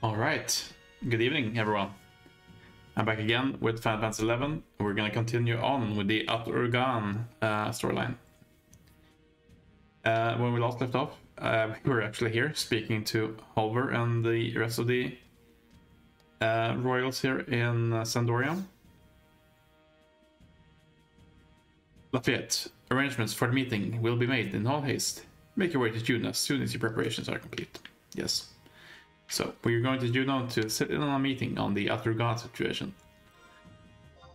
Alright, good evening everyone. I'm back again with Final Fantasy XI. We're gonna continue on with the Aturgan storyline. When we last left off, we were actually here speaking to Holver and the rest of the royals here in Sandoria. Lafayette, arrangements for the meeting will be made in all haste. Make your way to June as soon as your preparations are complete. Yes. So, we're going to Juno to sit in on a meeting on the Aturgan situation.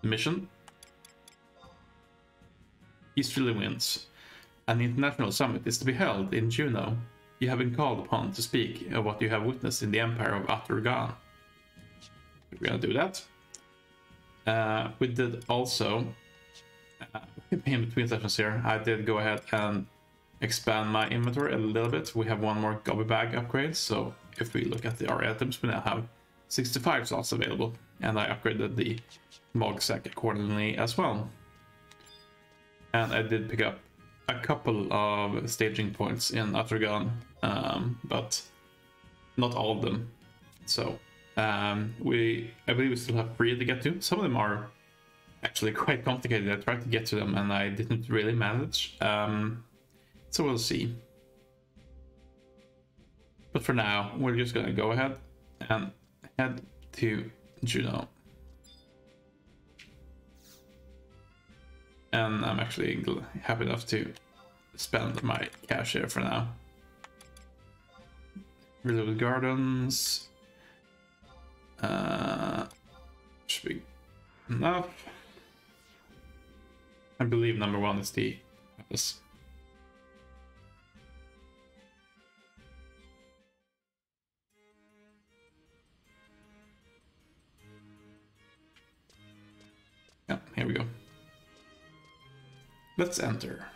The mission: Easterly winds. An international summit is to be held in Juno. You have been called upon to speak of what you have witnessed in the Empire of Aturgan. We're gonna do that. We did also, in between sessions here, I did go ahead and expand my inventory a little bit. We have one more Guppy Bag Upgrade, so if we look at our items, we now have 65 slots available, and I upgraded the Mosaic accordingly as well. And I did pick up a couple of staging points in Aturgan, but not all of them. So I believe we still have 3 to get to. Some of them are actually quite complicated. I tried to get to them and I didn't really manage. So we'll see. But for now, we're just gonna go ahead and head to Juno. And I'm actually happy enough to spend my cash here for now. Reloaded Gardens. Should be enough. I believe number 1 is the Compass. Yeah, here we go. Let's enter.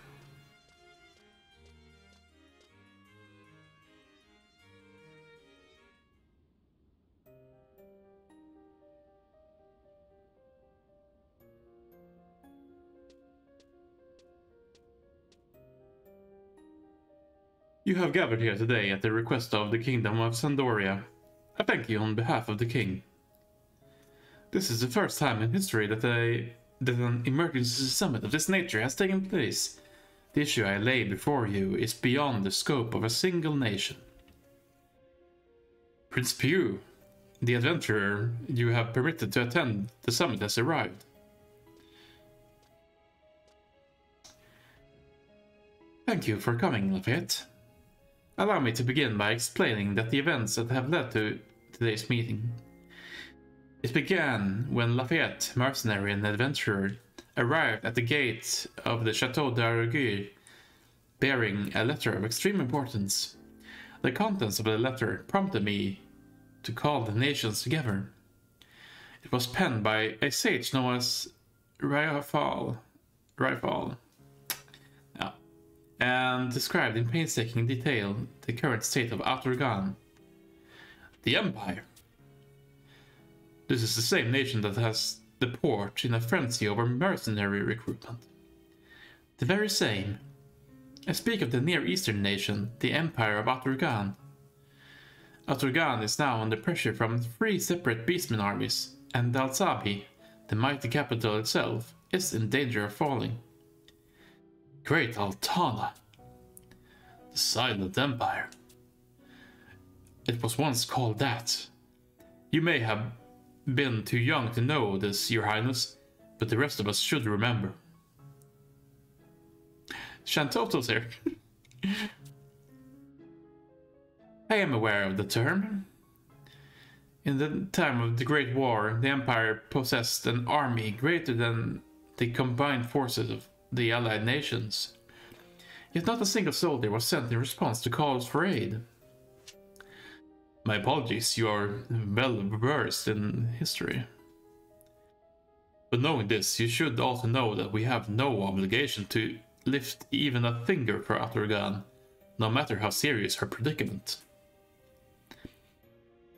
You have gathered here today at the request of the Kingdom of Sandoria. I thank you on behalf of the King. This is the first time in history that an emergency summit of this nature has taken place. The issue I lay before you is beyond the scope of a single nation. Prince Pew, the adventurer you have permitted to attend the summit, has arrived. Thank you for coming, Lafayette. Allow me to begin by explaining that the events that have led to today's meeting. It began when Lafayette, mercenary and adventurer, arrived at the gate of the Chateau d'Argueux, bearing a letter of extreme importance. The contents of the letter prompted me to call the nations together. It was penned by a sage known as Rifal, and described in painstaking detail the current state of Aturgan. The Empire. This is the same nation that has the port in a frenzy over mercenary recruitment. The very same. I speak of the Near Eastern nation, the Empire of Aturgan. Aturgan is now under pressure from 3 separate beastmen armies, and Dalsabi, the mighty capital itself, is in danger of falling. Great Altana. The Silent Empire. It was once called that. You may have been too young to know this, Your Highness, but the rest of us should remember. Shantoto's here. I am aware of the term. In the time of the Great War, the Empire possessed an army greater than the combined forces of the allied nations. Yet not a single soldier was sent in response to calls for aid. My apologies, you are well versed in history. But knowing this, you should also know that we have no obligation to lift even a finger for Aturgan, no matter how serious her predicament.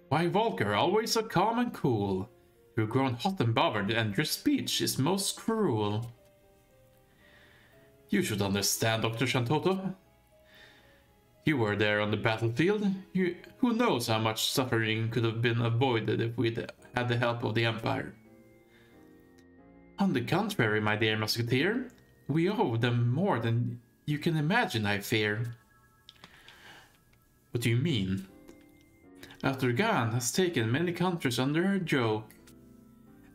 Why, Volker, always so calm and cool. You've grown hot and bothered, and your speech is most cruel. You should understand, Dr. Shantoto. You were there on the battlefield. Who knows how much suffering could have been avoided if we'd had the help of the Empire. On the contrary, my dear musketeer, we owe them more than you can imagine, I fear. What do you mean? Aturgan has taken many countries under her yoke.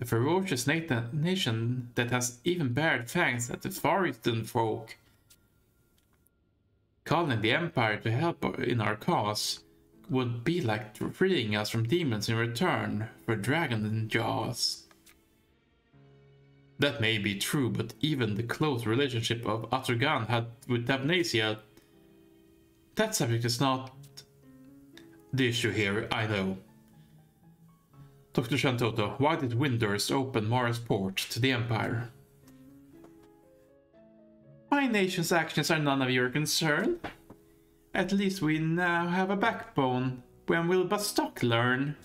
A ferocious nation that has even bared fangs at the Far Eastern folk. Calling the Empire to help in our cause would be like freeing us from demons in return for dragon jaws. That may be true, but even the close relationship of Aturgan had with Amnesia, that subject is not the issue here, I know. Dr. Shantoto, why did Windurst open Mara's port to the Empire? My nation's actions are none of your concern. At least we now have a backbone. When will Bastok learn?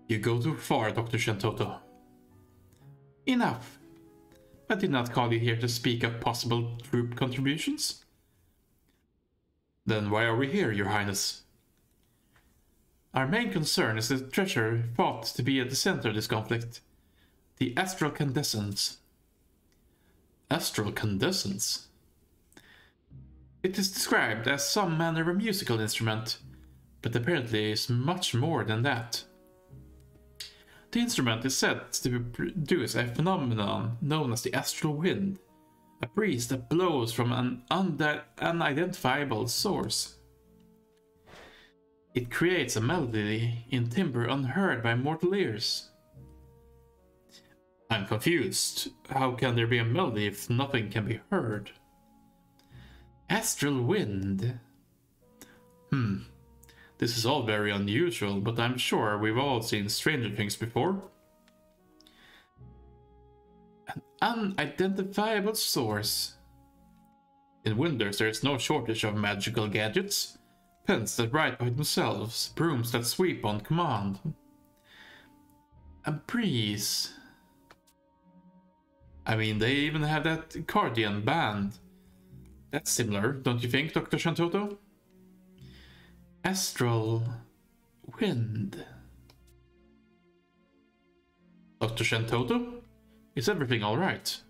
You go too far, Dr. Shantoto. Enough. I did not call you here to speak of possible troop contributions. Then why are we here, Your Highness? Our main concern is the treasure thought to be at the center of this conflict. The Astral Compass. Astral Compass? It is described as some manner of musical instrument, but apparently is much more than that. The instrument is said to produce a phenomenon known as the astral wind, a breeze that blows from an unidentifiable source. It creates a melody in timbre unheard by mortal ears. I'm confused. How can there be a melody if nothing can be heard? Astral wind. This is all very unusual, but I'm sure we've all seen stranger things before. An unidentifiable source. In Windurst there is no shortage of magical gadgets. Pens that write by themselves, brooms that sweep on command. A breeze. I mean, they even have that Cardian band. That's similar, don't you think, Dr. Shantoto? Astral wind. Dr. Shantoto? Is everything alright?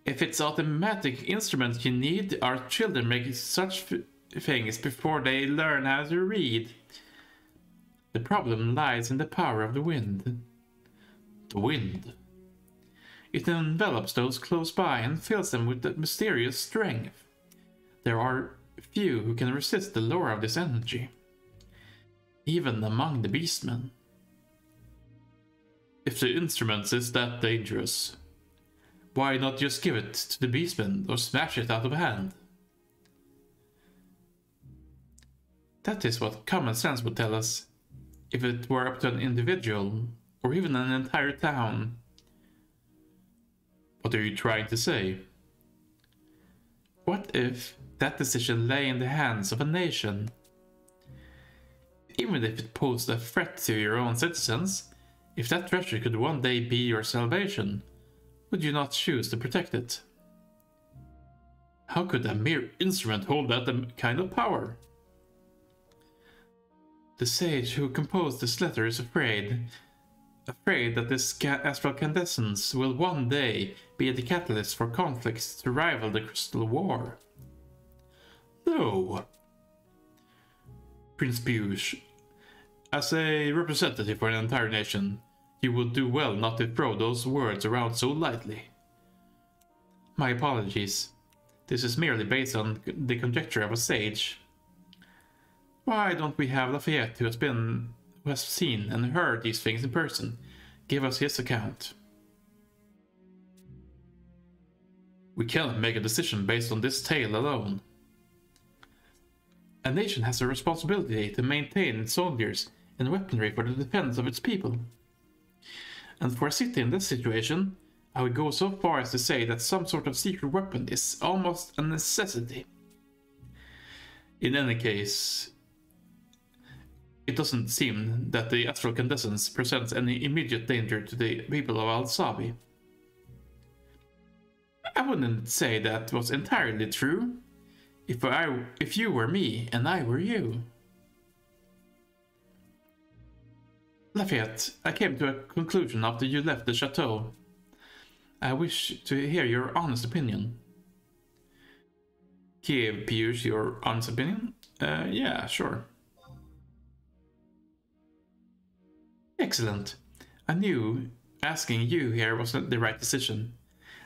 If it's automatic instruments you need, our children make such things before they learn how to read. The problem lies in the power of the wind. The wind. It envelops those close by and fills them with that mysterious strength. There are few who can resist the lure of this energy, even among the beastmen. If the instrument is that dangerous, why not just give it to the beastmen or smash it out of hand? That is what common sense would tell us, if it were up to an individual, or even an entire town. What are you trying to say? What if that decision lay in the hands of a nation? Even if it posed a threat to your own citizens, if that treasure could one day be your salvation, would you not choose to protect it? How could a mere instrument hold that kind of power? The sage who composed this letter is afraid that this astral incandescence will one day be the catalyst for conflicts to rival the Crystal War. No. Prince Bush, as a representative for an entire nation, you would do well not to throw those words around so lightly. My apologies. This is merely based on the conjecture of a sage. Why don't we have Lafayette, who has seen and heard these things in person, give us his account? We cannot make a decision based on this tale alone. A nation has a responsibility to maintain soldiers and weaponry for the defense of its people. And for a city in this situation, I would go so far as to say that some sort of secret weapon is almost a necessity. In any case, it doesn't seem that the astral incandescence presents any immediate danger to the people of Al-Sabi. I wouldn't say that was entirely true. If you were me and I were you. Lafayette, I came to a conclusion after you left the chateau. I wish to hear your honest opinion. Give Piyush your honest opinion? Yeah, sure. Excellent. I knew asking you here was the right decision.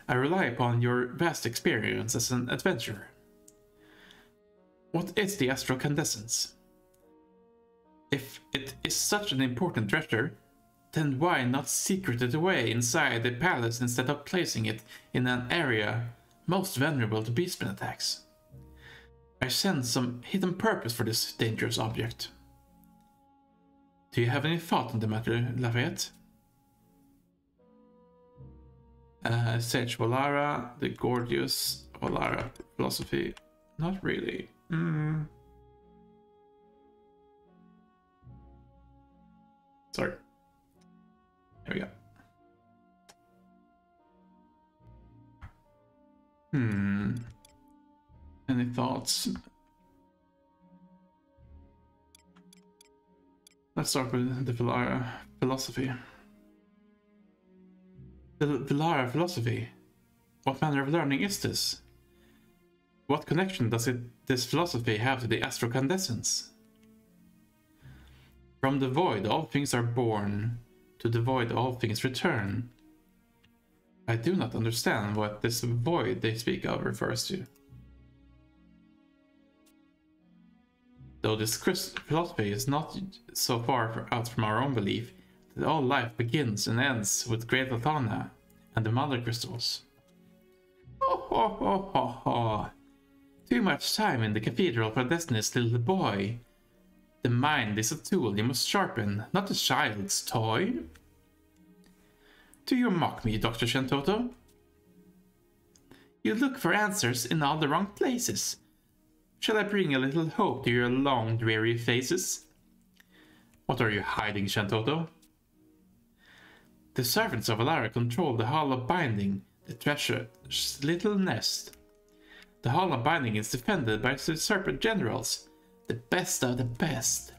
I rely upon your vast experience as an adventurer. What is the Astral Compass? If it is such an important treasure, then why not secret it away inside the palace instead of placing it in an area most vulnerable to beastmen attacks? I sense some hidden purpose for this dangerous object. Do you have any thought on the matter, Lafayette? Sage Valara, the gorgeous Valara philosophy. Not really. Sorry. Here we go. Any thoughts? Let's start with the Valara philosophy. The Valara philosophy? What manner of learning is this? What connection does this philosophy have to the Astral Compass? From the void all things are born, to the void all things return. I do not understand what this void they speak of refers to. Though this philosophy is not so far out from our own belief that all life begins and ends with Great Athana and the Mother Crystals. Oh, ho, ho, ho, ho. Too much time in the Cathedral for Destiny's little boy. The mind is a tool you must sharpen, not a child's toy. Do you mock me, Dr. Shentoto? You look for answers in all the wrong places. Shall I bring a little hope to your long, dreary faces? What are you hiding, Shentoto? The servants of Valara control the Hall of Binding, the treasure's little nest. The Hall of Binding is defended by the Serpent Generals, the best of the best.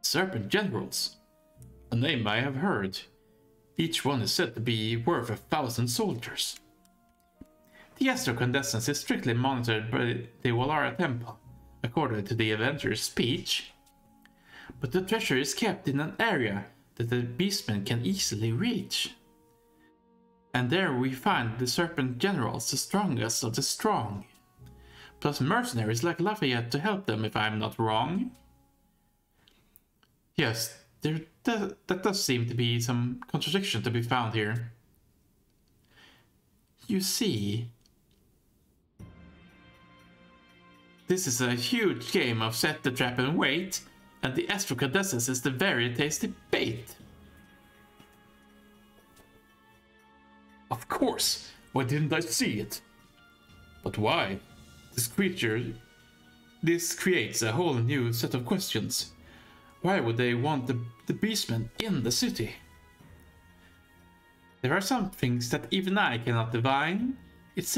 Serpent Generals? A name I have heard. Each one is said to be worth 1,000 soldiers. The Astral Compass is strictly monitored by the Valara Temple, according to the adventurer's speech. But the treasure is kept in an area that the beastmen can easily reach. And there we find the Serpent Generals, the strongest of the strong. Plus mercenaries like Lafayette to help them, if I'm not wrong. Yes, that does seem to be some contradiction to be found here. You see, this is a huge game of set the trap and wait, and the Astral Compass is the very tasty bait. Of course, why didn't I see it? But why? This creates a whole new set of questions. Why would they want the beastmen in the city? There are some things that even I cannot divine. It's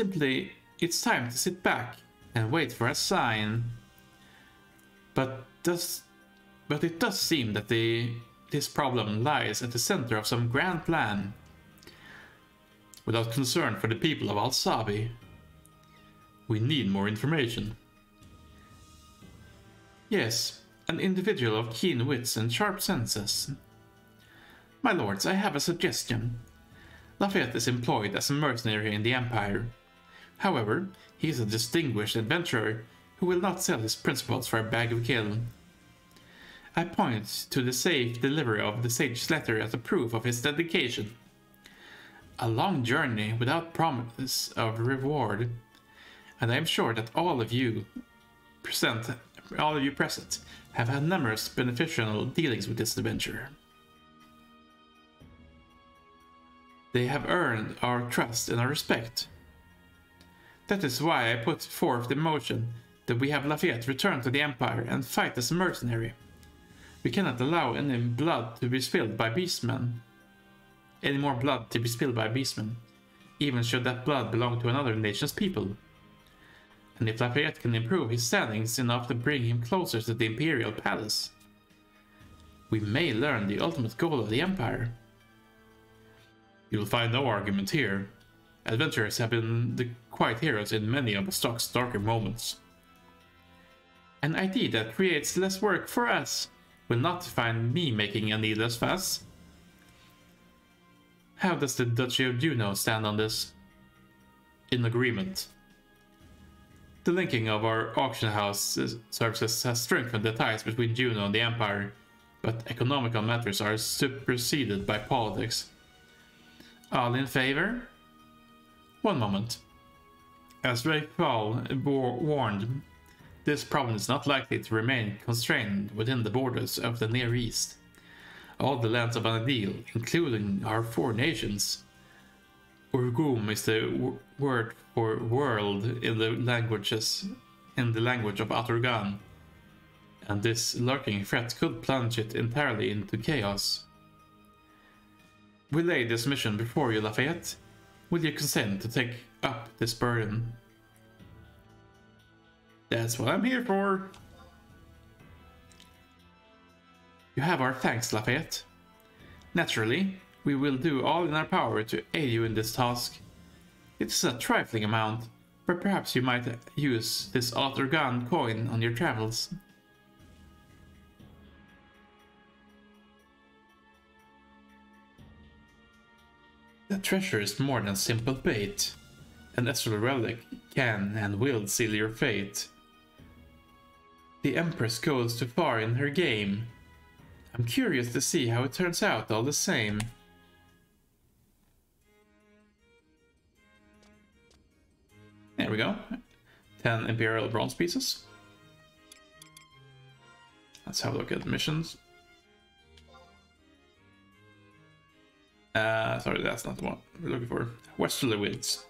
time to sit back and wait for a sign. But it does seem that this problem lies at the center of some grand plan. Without concern for the people of Al-Sabi. We need more information. Yes, an individual of keen wits and sharp senses. My lords, I have a suggestion. Lafayette is employed as a mercenary in the Empire. However, he is a distinguished adventurer who will not sell his principles for a bag of kill. I point to the safe delivery of the sage's letter as a proof of his dedication. A long journey without promise of reward, and I am sure that all of you present have had numerous beneficial dealings with this adventurer. They have earned our trust and our respect. That is why I put forth the motion that we have Lafayette return to the Empire and fight as a mercenary. We cannot allow any blood to be spilled by beastmen. Any more blood to be spilled by beastmen. even should that blood belong to another nation's people. And if Lafayette can improve his standings enough to bring him closer to the Imperial Palace, we may learn the ultimate goal of the Empire. You will find no argument here. Adventurers have been the quiet heroes in many of Stock's darker moments. An idea that creates less work for us will not find me making a needless fuss. How does the Duchy of Juno stand on this? In agreement. The linking of our auction house services has strengthened the ties between Juno and the Empire, but economical matters are superseded by politics. All in favor? One moment. As Raifal warned, this problem is not likely to remain constrained within the borders of the Near East. All the lands of Anadil, including our 4 nations. Urgum is the word for world in the language of Aturgan, and this lurking threat could plunge it entirely into chaos. We lay this mission before you, Lafayette. Will you consent to take up this burden? That's what I'm here for. You have our thanks, Lafayette. Naturally, we will do all in our power to aid you in this task. It is a trifling amount, but perhaps you might use this Aturgan coin on your travels. The treasure is more than simple bait. An astral relic can and will seal your fate. The Empress goes too far in her game. I'm curious to see how it turns out all the same. There we go. 10 Imperial bronze pieces. Let's have a look at the missions. Sorry, that's not the one we're looking for. Westerly Winds.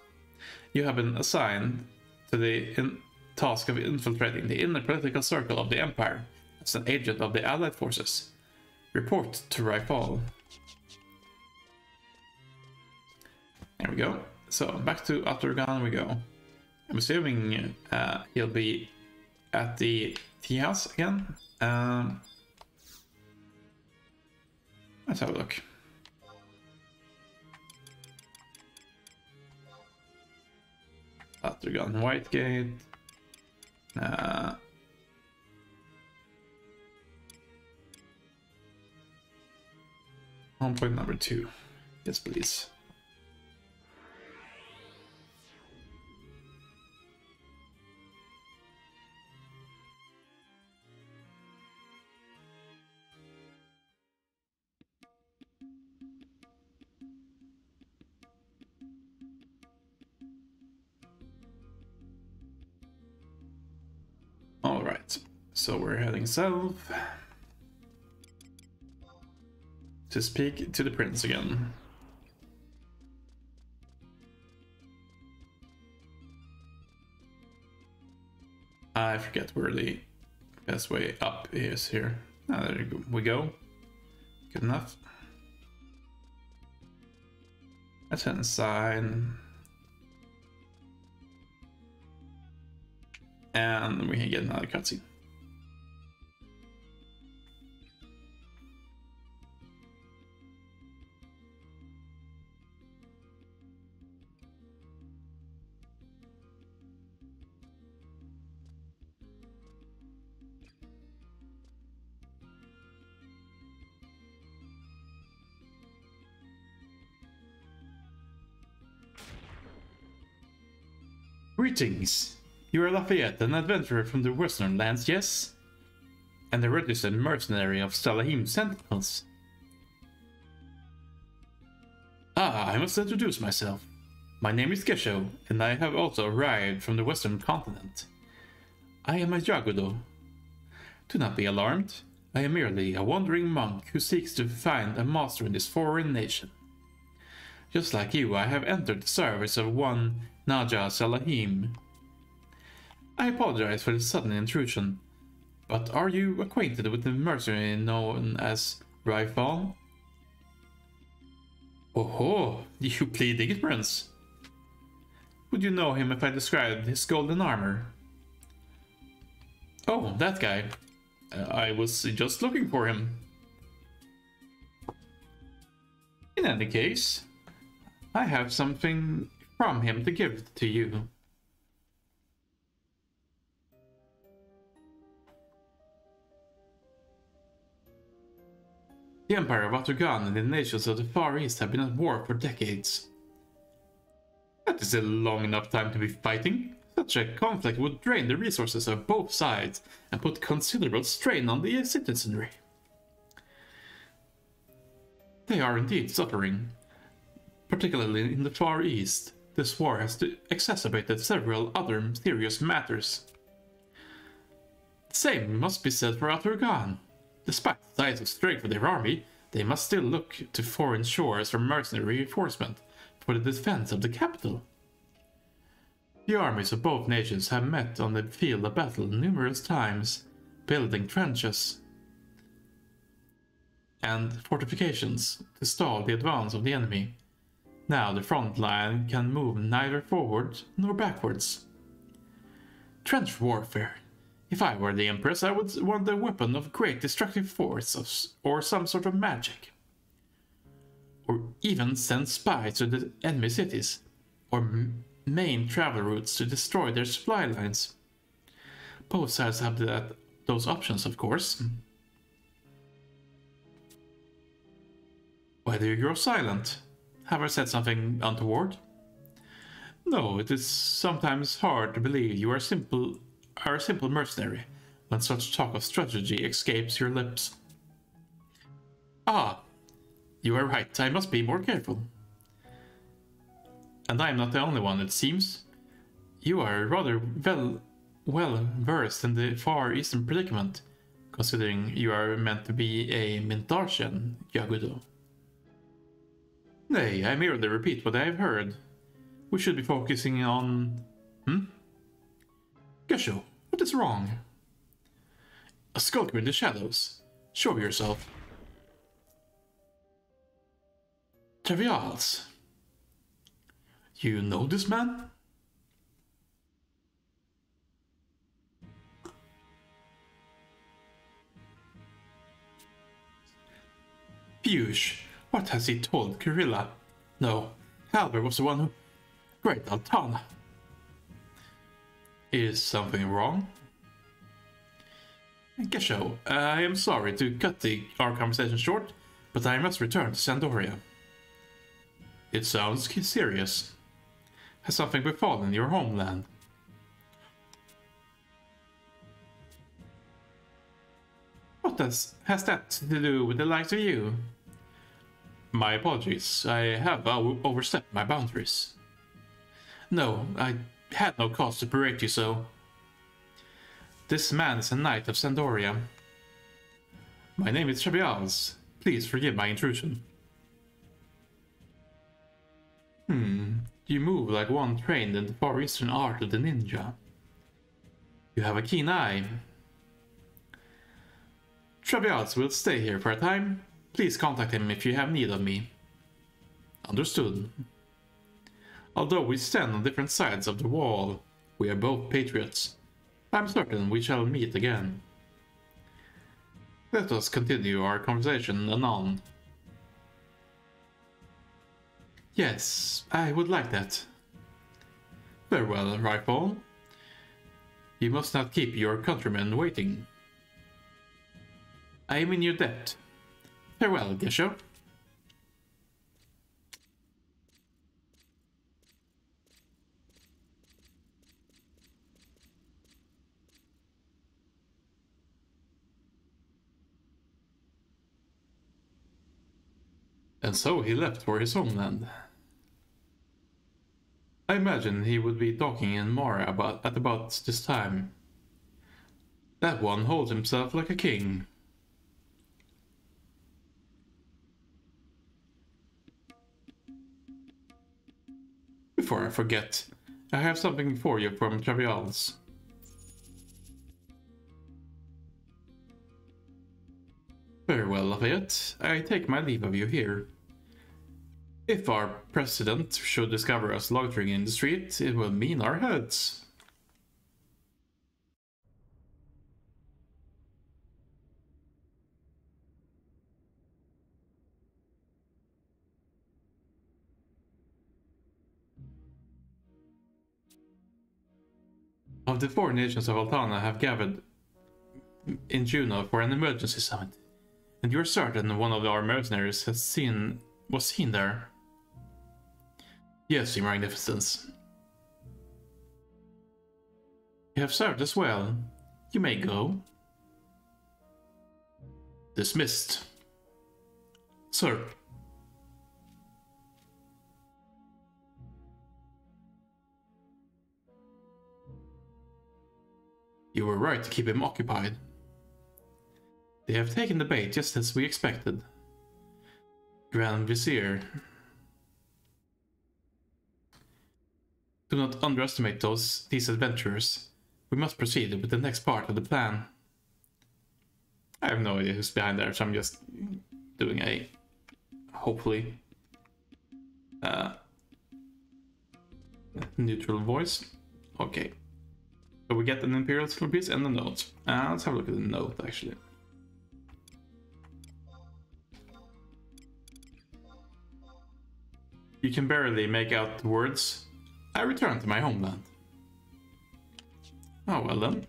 You have been assigned to the task of infiltrating the inner political circle of the Empire as an agent of the Allied forces. Report to Raifal. There we go. So back to Aturgan we go. I'm assuming he'll be at the tea house again. Let's have a look. Aturgan Whitegate. Home point number 2. Yes, please. All right, so we're heading south to speak to the prince again. I forget where the best way up is here. Ah, there we go. Good enough. Let's head inside. And we can get another cutscene. Greetings! You are Lafayette, an adventurer from the Western lands, yes? And a registered mercenary of Salahim Sentinels. Ah, I must introduce myself. My name is Gesho, and I have also arrived from the Western continent. I am a Jagudo. Do not be alarmed. I am merely a wandering monk who seeks to find a master in this foreign nation. Just like you, I have entered the service of one Naja Salahim. I apologize for the sudden intrusion, but are you acquainted with the mercenary known as Raifal? Oh, you plead ignorance. Would you know him if I described his golden armor? Oh, that guy. I was just looking for him. In any case, I have something from him to give to you. The Empire of Aturgan and the nations of the Far East have been at war for decades. That is a long enough time to be fighting. Such a conflict would drain the resources of both sides and put considerable strain on the citizenry. They are indeed suffering. Particularly in the Far East, this war has exacerbated several other serious matters. The same must be said for Aturgan. Despite the size of strength of their army, they must still look to foreign shores for mercenary reinforcement for the defense of the capital. The armies of both nations have met on the field of battle numerous times, building trenches and fortifications to stall the advance of the enemy. Now the front line can move neither forward nor backwards. Trench warfare. If I were the Empress, I would want a weapon of great destructive force or some sort of magic. Or even send spies to the enemy cities, or main travel routes to destroy their supply lines. Both sides have those options, of course. Why do you grow silent? Have I said something untoward? No, it is sometimes hard to believe you are a simple mercenary when such talk of strategy escapes your lips. Ah, you are right, I must be more careful. And I am not the only one, it seems. You are rather well versed in the Far Eastern predicament, considering you are meant to be a Mintartian, Yagudo. Nay, I merely repeat what I have heard. We should be focusing on... Gesho, what is wrong? A skulker in the shadows. Show yourself. Trivials. You know this man? Fuge, what has he told Kirilla? No, Halber was the one who... Great Altana. Is something wrong? Gesho, I am sorry to cut our conversation short, but I must return to Sandoria. It sounds serious. Has something befallen your homeland? What has that to do with the likes of you? My apologies, I have overstepped my boundaries. No, I had no cause to berate you so. This man is a knight of Sandoria. My name is Shabials. Please forgive my intrusion. You move like one trained in the Far Eastern art of the ninja. You have a keen eye. Shabials will stay here for a time. Please contact him if you have need of me. Understood. Although we stand on different sides of the wall, we are both patriots. I'm certain we shall meet again. Let us continue our conversation anon. Yes, I would like that. Farewell, Rifle. You must not keep your countrymen waiting. I am in your debt. Farewell, Gesho. And so he left for his homeland. I imagine he would be docking in Mara at about this time. That one holds himself like a king. Before I forget, I have something for you from Travials. Very well, Lafayette. I take my leave of you here. If our president should discover us loitering in the street, it will mean our heads. Of the 4 nations of Altana have gathered in Juno for an emergency summit, and you're certain one of our mercenaries was seen there? Yes, Your Magnificence. You have served us well. You may go. Dismissed. Sir. You were right to keep him occupied. They have taken the bait just as we expected. Grand Vizier. Do not underestimate these adventurers. We must proceed with the next part of the plan. I have no idea who's behind there, so I'm just doing a, hopefully, neutral voice. Okay. So we get an Imperial Silver piece and a note. Let's have a look at the note, actually. You can barely make out the words. I return to my homeland. Oh, well then.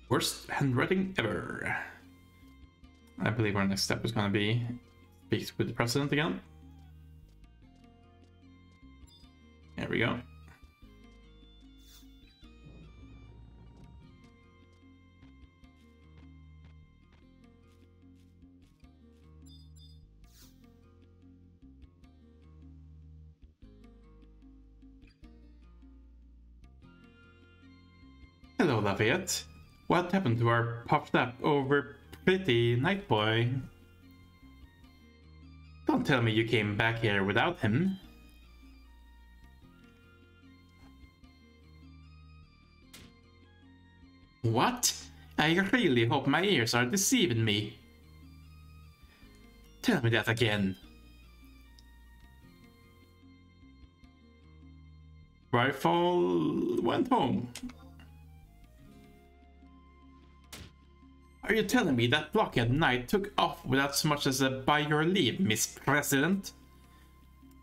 Worst handwriting ever. I believe our next step is going to be speak with the president again. There we go. Hello, Lafayette. What happened to our puffed up over pretty night boy? Don't tell me you came back here without him. What? I really hope my ears are deceiving me. Tell me that again. Rifle went home. Are you telling me that Blockhead Knight took off without so much as a by your leave, Miss President?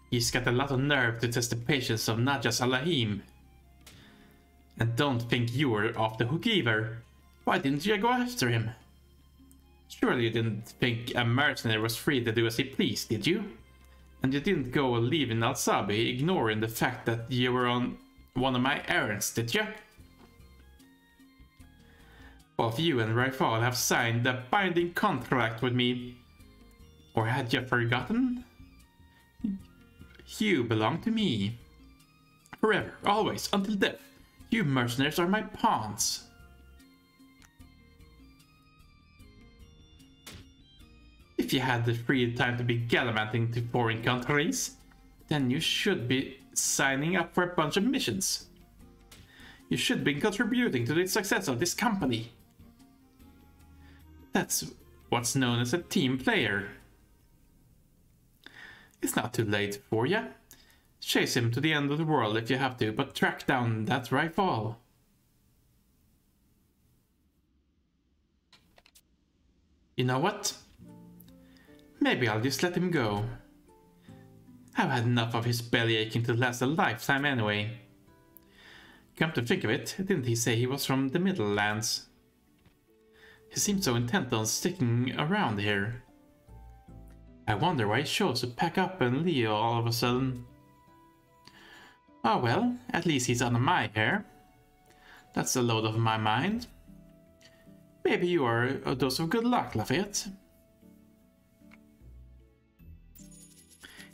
He's got a lot of nerve to test the patience of Naja Salahim. And don't think you were off the hook either. Why didn't you go after him? Surely you didn't think a mercenary was free to do as he pleased, did you? And you didn't go leaving Alsabi, ignoring the fact that you were on one of my errands, did you? Both you and Raifal have signed a binding contract with me. Or had you forgotten? You belong to me. Forever, always, until death. You mercenaries are my pawns. If you had the free time to be gallivanting to foreign countries, then you should be signing up for a bunch of missions. You should be contributing to the success of this company. That's what's known as a team player. It's not too late for you. Chase him to the end of the world if you have to, but track down that rifle. You know what? Maybe I'll just let him go. I've had enough of his belly aching to last a lifetime anyway. Come to think of it, didn't he say he was from the Middle Lands? He seemed so intent on sticking around here. I wonder why he chose to pack up and leave all of a sudden. Oh well, at least he's under my hair. That's a load off my mind. Maybe you are a dose of good luck, Lafayette.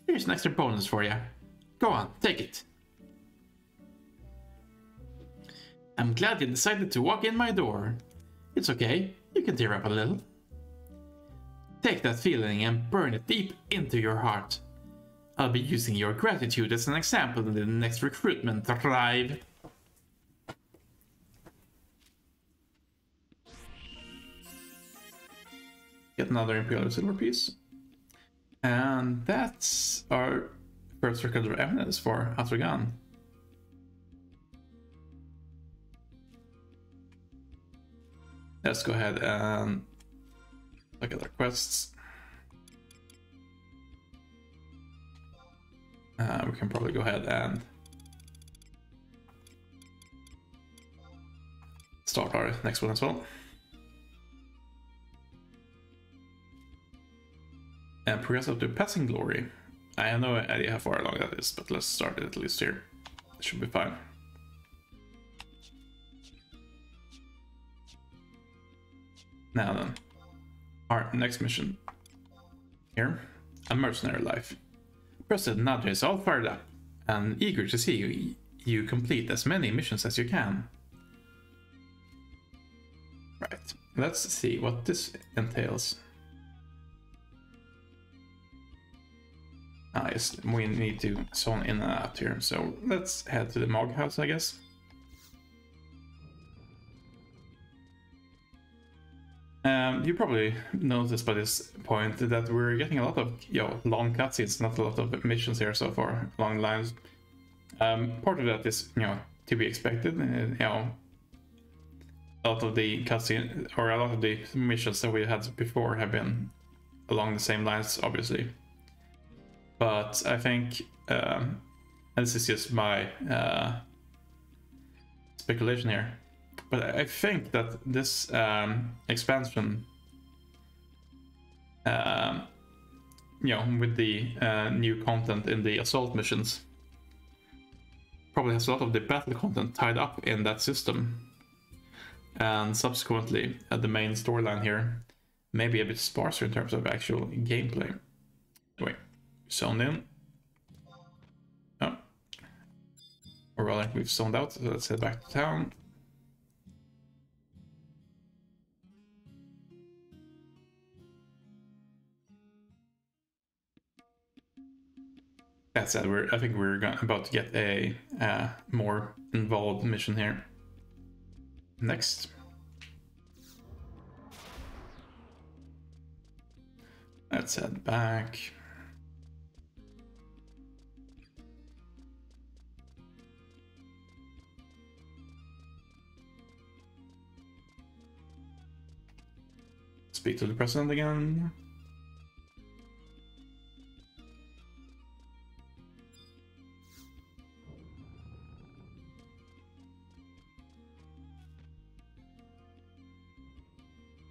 Here's an extra bonus for you. Go on, take it. I'm glad you decided to walk in my door. It's okay, you can tear up a little. Take that feeling and burn it deep into your heart. I'll be using your gratitude as an example in the next recruitment drive. Get another Imperial silver piece. And that's our first record of evidence for Atragan. Let's go ahead and look at our quests. We can probably go ahead and start our next one as well. And progress up to Passing Glory. I have no idea how far along that is, but let's start it at least here. It should be fine. Now then, our next mission. Here, a mercenary life. President Nadja is all fired up and eager to see you complete as many missions as you can. Right, let's see what this entails. Yes, we need to zone in and out here, so let's head to the Mog House, I guess. You probably noticed by this point that we're getting a lot of long cutscenes, not a lot of missions here so far along the lines. Part of that is to be expected. A lot of the cutscenes or a lot of the missions that we had before have been along the same lines, obviously. But I think, and this is just my speculation here, but I think that this expansion, with the new content in the assault missions, probably has a lot of the battle content tied up in that system. And subsequently, the main storyline here may be a bit sparser in terms of actual gameplay. Anyway, zoned in. Oh. Or rather, we've zoned out, so let's head back to town. That said, I think we're about to get a more involved mission here. Next. Let's head back. Speak to the president again.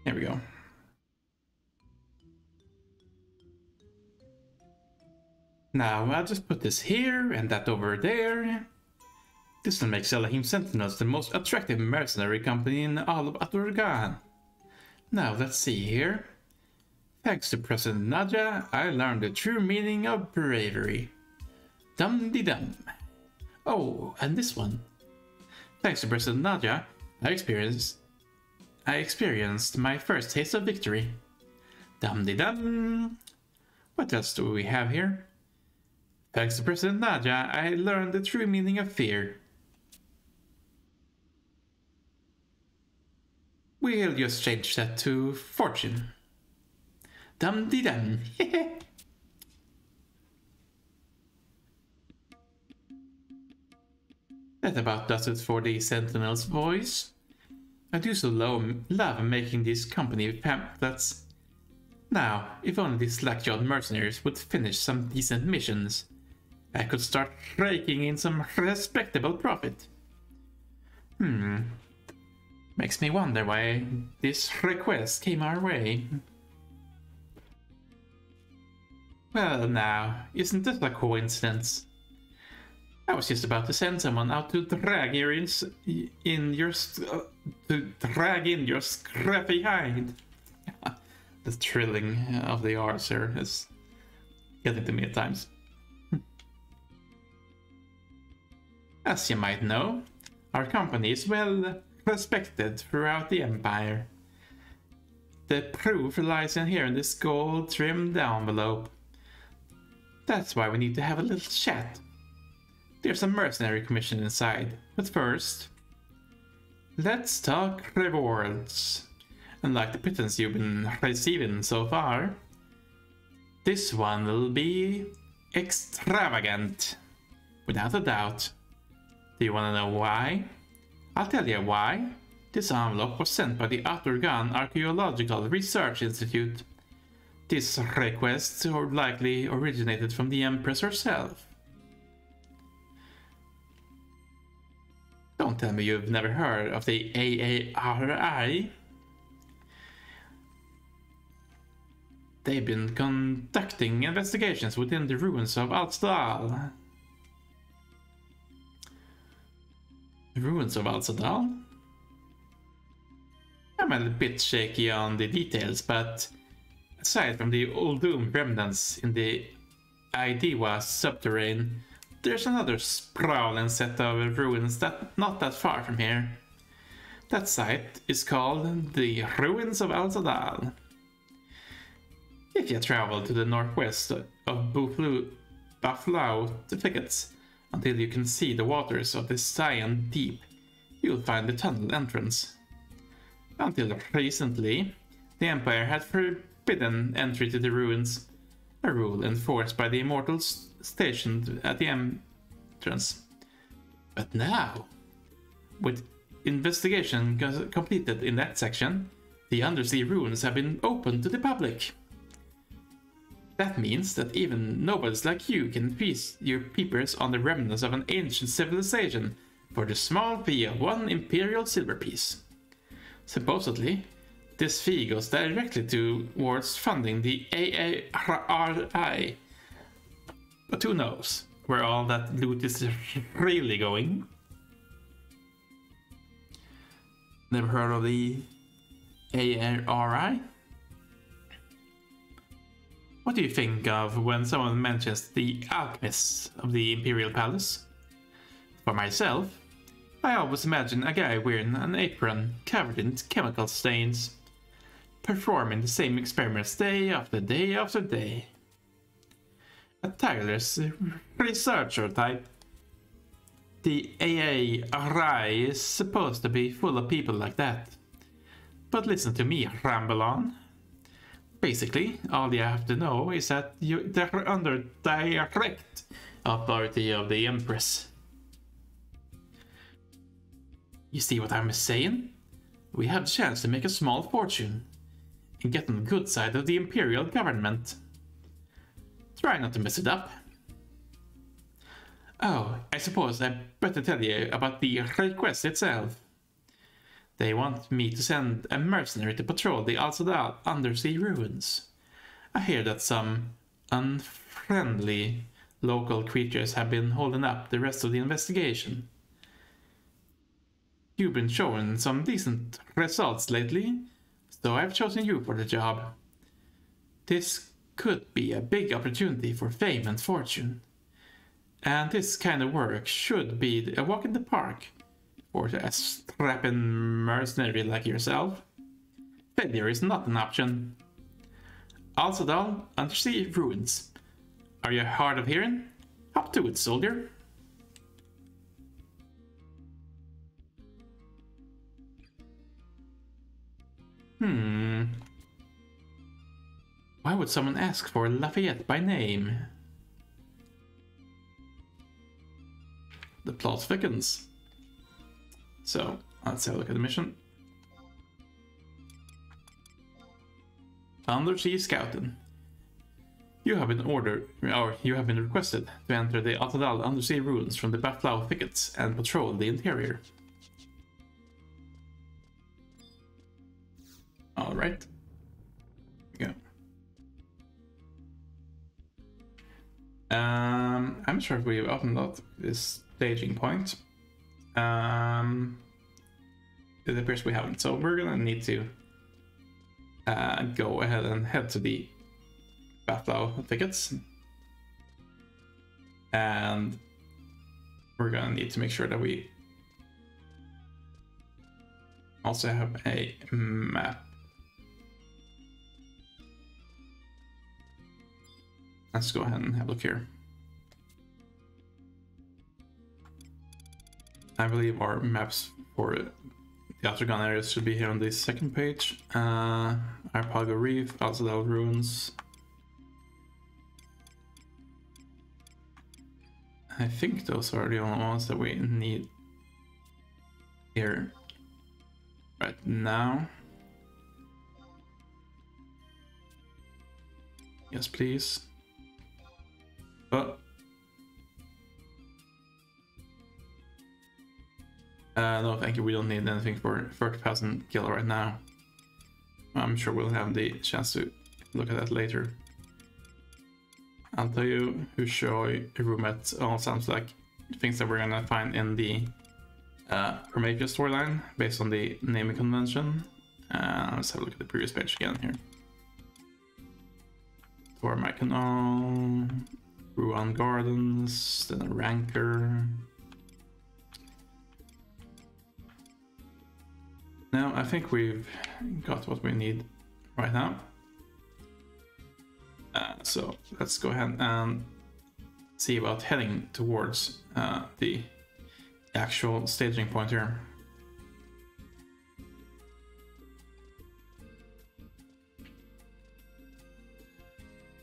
Here we go. Now, I'll just put this here and that over there. This will make Selahim Sentinels the most attractive mercenary company in all of Aturgan. Now, let's see here. Thanks to President Nadja, I learned the true meaning of bravery. Dum-de-dum. Oh, and this one. Thanks to President Nadja, I experienced my first taste of victory. Dum-de-dum. What else do we have here? Thanks to President Nadja, I learned the true meaning of fear. We'll just change that to fortune. Dum-de-dum. That about does it for the Sentinel's voice. I do so love making these company pamphlets. Now, if only these slack-jawed mercenaries would finish some decent missions, I could start raking in some respectable profit. Makes me wonder why this request came our way. Well now, isn't this a coincidence? I was just about to send someone out to drag in your scruffy hide. The trilling of the R's here is getting to me at times. As you might know, our company is well respected throughout the Empire. The proof lies in here in this gold-trimmed envelope. That's why we need to have a little chat. There's a mercenary commission inside, but first, let's talk rewards. And like the pittance you've been receiving so far, this one will be extravagant, without a doubt. Do you want to know why? I'll tell you why. This envelope was sent by the Aturgan Archaeological Research Institute. This request likely originated from the Empress herself. Don't tell me you've never heard of the AARI. They've been conducting investigations within the ruins of El Zadal. The ruins of El Zadal? I'm a bit shaky on the details, but aside from the Uldum remnants in the Aidiwa subterrane, there's another sprawling set of ruins not that far from here. That site is called the Ruins of El Zadal. If you travel to the northwest of Baflau thickets until you can see the waters of the Cyan Deep, you'll find the tunnel entrance. Until recently, the Empire had forbidden entry to the ruins, a rule enforced by the immortals stationed at the entrance. But now, with investigation completed in that section, the Undersea ruins have been opened to the public. That means that even nobles like you can feast your peepers on the remnants of an ancient civilization for the small fee of 1 imperial silver piece. Supposedly, this fee goes directly towards funding the AARI. But who knows where all that loot is really going? Never heard of the AARI? What do you think of when someone mentions the alchemists of the Imperial Palace? For myself, I always imagine a guy wearing an apron covered in chemical stains, performing the same experiments day after day after day. A tireless researcher type. The AARI is supposed to be full of people like that. But listen to me ramble on. Basically, all you have to know is that they're under direct authority of the Empress. You see what I'm saying? We have the chance to make a small fortune and get on the good side of the Imperial government. Try not to mess it up. Oh, I suppose I better tell you about the request itself. They want me to send a mercenary to patrol the El Zadal Undersea ruins. I hear that some unfriendly local creatures have been holding up the rest of the investigation. You've been showing some decent results lately, so I've chosen you for the job. This could be a big opportunity for fame and fortune. And this kind of work should be a walk in the park for a strapping mercenary like yourself. Failure is not an option. El Zadal Undersea ruins. Are you hard of hearing? Up to it, soldier. Why would someone ask for Lafayette by name? The plot thickens. So, let's have a look at the mission. Undersea Scouting. You have been requested to enter the El Zadal Undersea ruins from the Baflau thickets and patrol the interior. Alright. Go. I'm not sure if we've opened up this staging point. It appears we haven't, so we're gonna need to go ahead and head to the Baflau thickets. And we're gonna need to make sure that we also have a map. Let's go ahead and have a look here. I believe our maps for the Gatragon areas should be here on the second page. Arpago Reef, El Zadal Ruins. I think those are the only ones that we need here right now. Yes, please. But no, thank you. We don't need anything for 30,000 gil right now. I'm sure we'll have the chance to look at that later. I'll tell you who Hushoi, Rumet, all sounds like things that we're gonna find in the Prometheus storyline based on the naming convention. Let's have a look at the previous page again here. Tor Myconol, Ruan Gardens, then a Ranker. Now I think we've got what we need right now. So let's go ahead and see about heading towards the actual staging point here.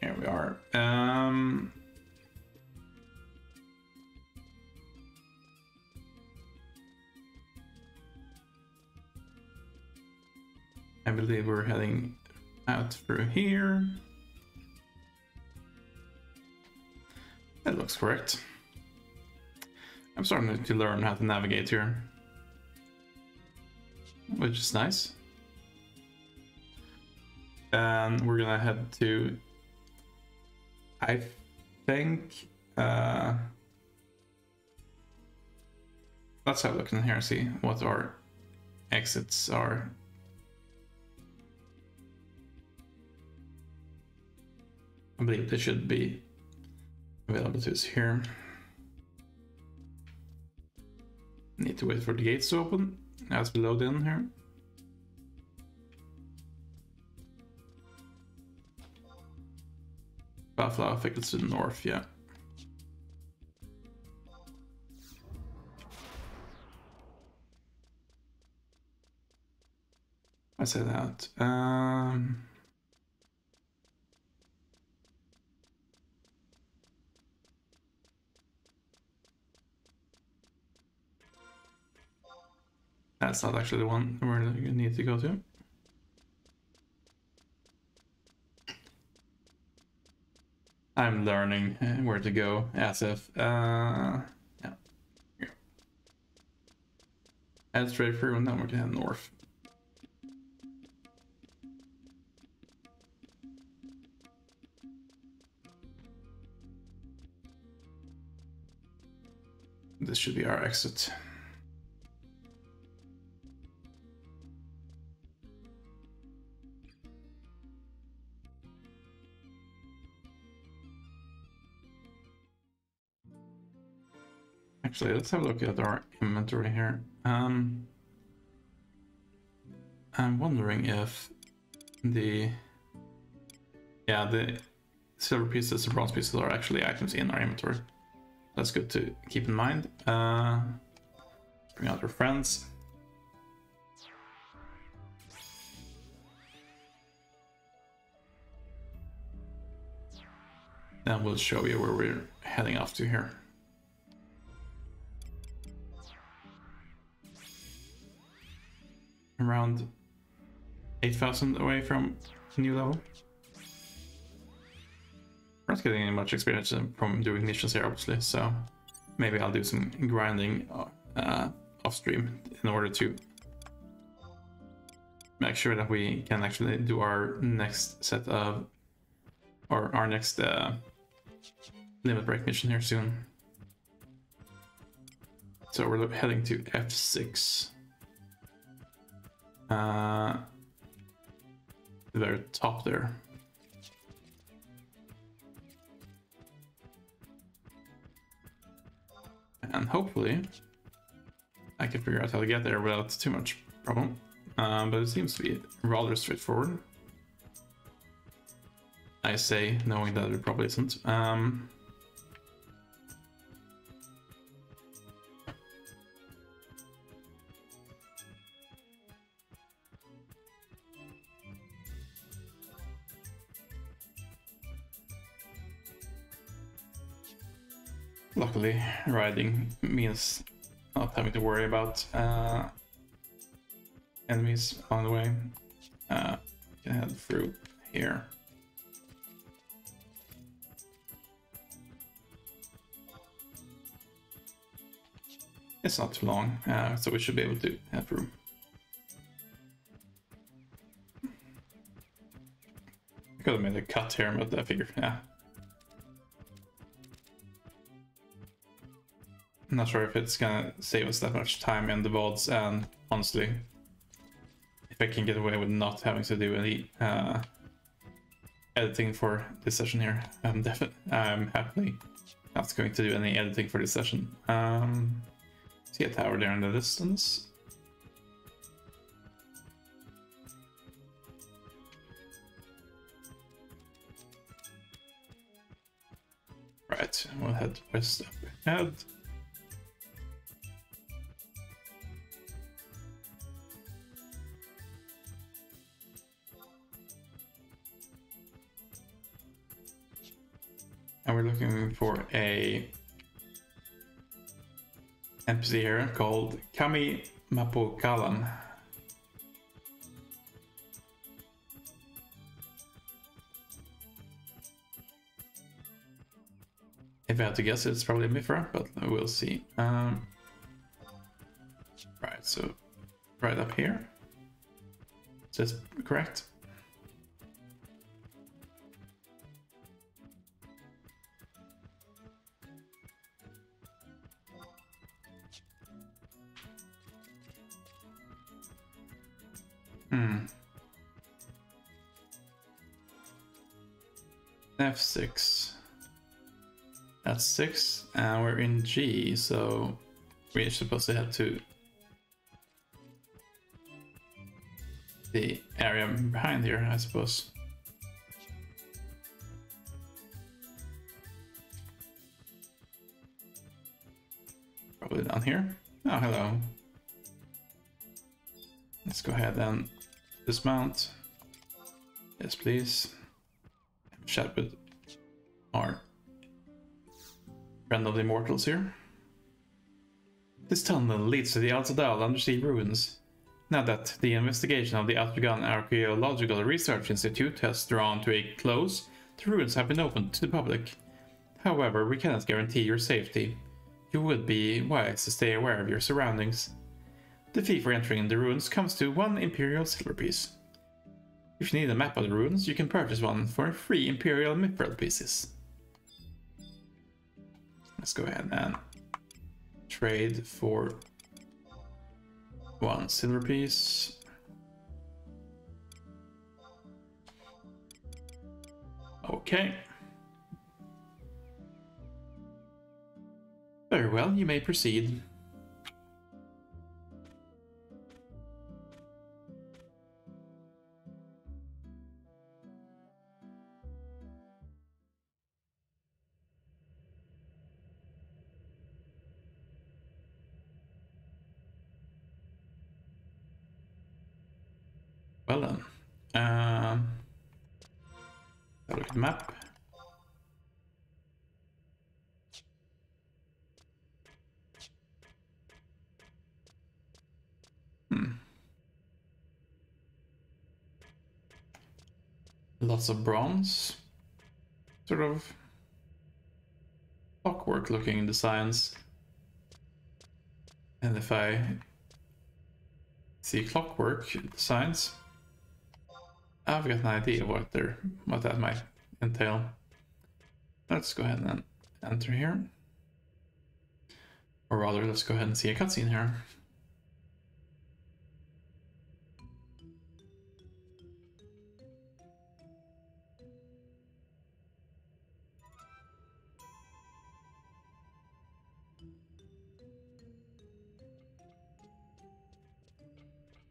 Here we are. I believe we're heading out through here. That looks correct. I'm starting to learn how to navigate here, which is nice. And we're gonna head to, I think, let's have a look in here and see what our exits are. I believe they should be available to us here. Need to wait for the gates to open as we load in here. Buffalo, I think it's to the north, yeah. I say that. That's not actually the one where you need to go to. I'm learning where to go as if, yeah. Here. Head straight through and then we can head north. This should be our exit. Actually, let's have a look at our inventory here. I'm wondering if the silver pieces, the bronze pieces are actually items in our inventory. That's good to keep in mind. Bring out our friends. Then we'll show you where we're heading off to here. Around 8,000 away from new level. We're not getting any much experience from doing missions here, obviously, so maybe I'll do some grinding off stream in order to make sure that we can actually do our next set of, or our next limit break mission here soon. So we're heading to F6. The very top there. And hopefully I can figure out how to get there without too much problem. But it seems to be rather straightforward. I say, knowing that it probably isn't. Luckily, riding means not having to worry about enemies on the way. Can head through here. It's not too long, so we should be able to head through. I could have made a cut here, but I figured, yeah. I'm not sure if it's gonna save us that much time in the VODs, and honestly, if I can get away with not having to do any editing for this session here, I'm happily not going to do any editing for this session. See a tower there in the distance. Right, we'll head west up ahead. And we're looking for a NPC here called Kami Mapokalan. If I had to guess, it's probably a Mithra, but we'll see. Right, so right up here. Is this correct? F6. That's 6, and we're in G, so we're supposed to head to the area behind here, I suppose. Probably down here. Oh, hello. Let's go ahead and dismount. Yes, please. Chat with our friend of the immortals here. This tunnel leads to the El Zadal Undersea ruins. Now that the investigation of the Atragan Archaeological Research Institute has drawn to a close, the ruins have been opened to the public. However, we cannot guarantee your safety. You would be wise to stay aware of your surroundings. The fee for entering the ruins comes to 1 Imperial silver piece. If you need a map of the ruins, you can purchase one for 3 Imperial mithril pieces. Let's go ahead and trade for 1 silver piece. Okay. Very well, you may proceed. Well then, look at the map. Lots of bronze, sort of clockwork looking designs. And if I see clockwork designs, I've got an idea what that might entail. Let's go ahead and enter here. Or rather, let's go ahead and see a cutscene here.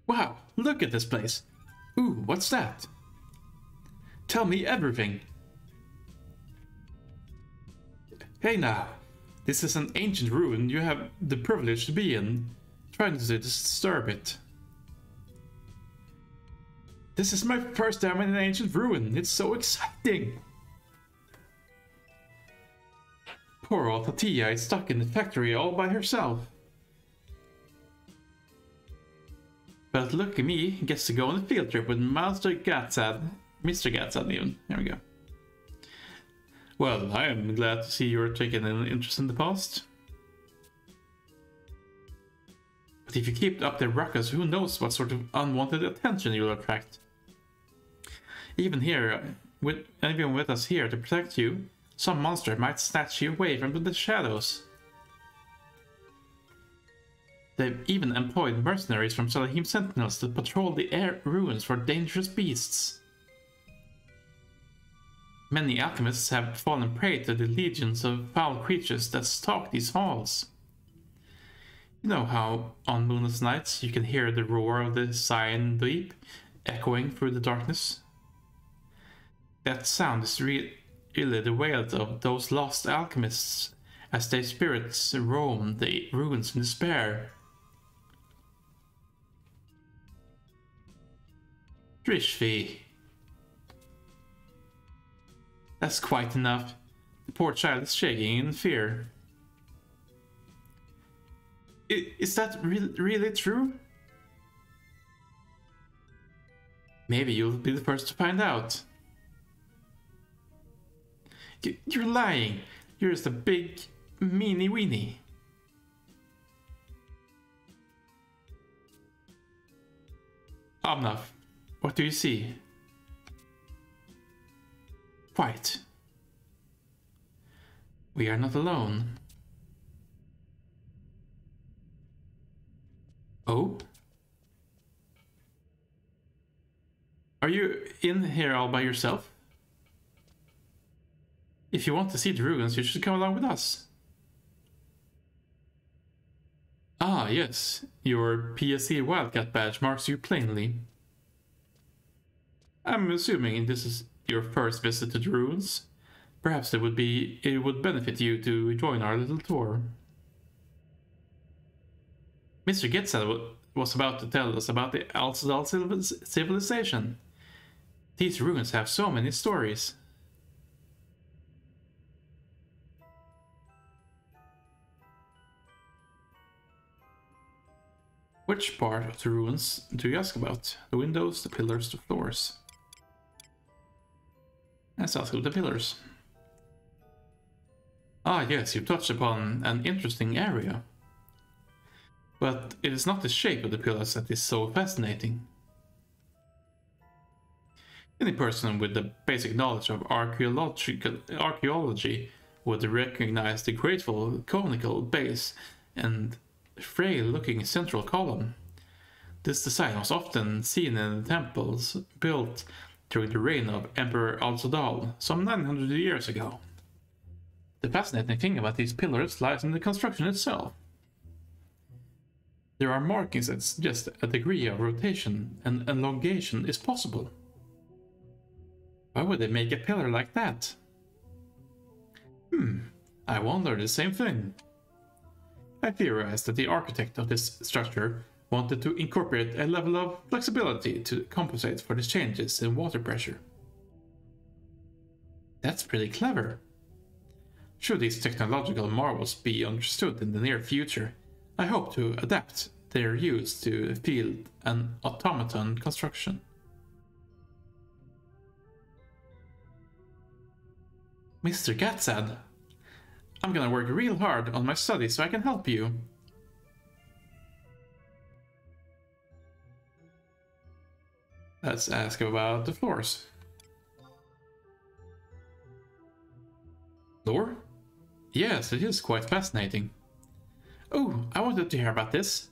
Wow, look at this place. Ooh, what's that? Tell me everything. Hey now, this is an ancient ruin you have the privilege to be in. Try not to disturb it. This is my first time in an ancient ruin. It's so exciting. Poor old Tatia is stuck in the factory all by herself. But look at me, gets to go on a field trip with Master Gatsad. Mr. Gatsad even. There we go. Well, I am glad to see you're taking an interest in the past. But if you keep up the ruckus, who knows what sort of unwanted attention you'll attract. Even with us here to protect you, some monster might snatch you away from the shadows. They've even employed mercenaries from Salahim Sentinels to patrol the air ruins for dangerous beasts. Many alchemists have fallen prey to the legions of foul creatures that stalk these halls. You know how on moonless nights you can hear the roar of the Cyan Deep echoing through the darkness? That sound is really the wail of those lost alchemists as their spirits roam the ruins in despair. Drishvi. That's quite enough. The poor child is shaking in fear. Is that really true? Maybe you'll be the first to find out. You're lying. You're just a big meanie weenie. Obnaf, what do you see? White. We are not alone. Oh? Are you in here all by yourself? If you want to see the ruins, you should come along with us. Ah, yes. Your PSC Wildcat badge marks you plainly. I'm assuming this is your first visit to the ruins. Perhaps it would benefit you to join our little tour. Mr. Getzal was about to tell us about the El Zadal civilization. These ruins have so many stories. Which part of the ruins do you ask about? The windows, the pillars, the floors? Let's ask about the pillars. Ah yes, you've touched upon an interesting area. But it is not the shape of the pillars that is so fascinating. Any person with the basic knowledge of archaeology would recognize the graceful conical base and frail-looking central column. This design was often seen in the temples built during the reign of Emperor El Zadal some 900 years ago. The fascinating thing about these pillars lies in the construction itself. There are markings that suggest a degree of rotation and elongation is possible. Why would they make a pillar like that? I wonder the same thing. I theorize that the architect of this structure wanted to incorporate a level of flexibility to compensate for the changes in water pressure. That's pretty clever. Should these technological marvels be understood in the near future, I hope to adapt their use to field and automaton construction. Mr. Gatsad, I'm gonna work real hard on my studies so I can help you. Let's ask about the floors. Floor? Yes, it is quite fascinating. Oh, I wanted to hear about this.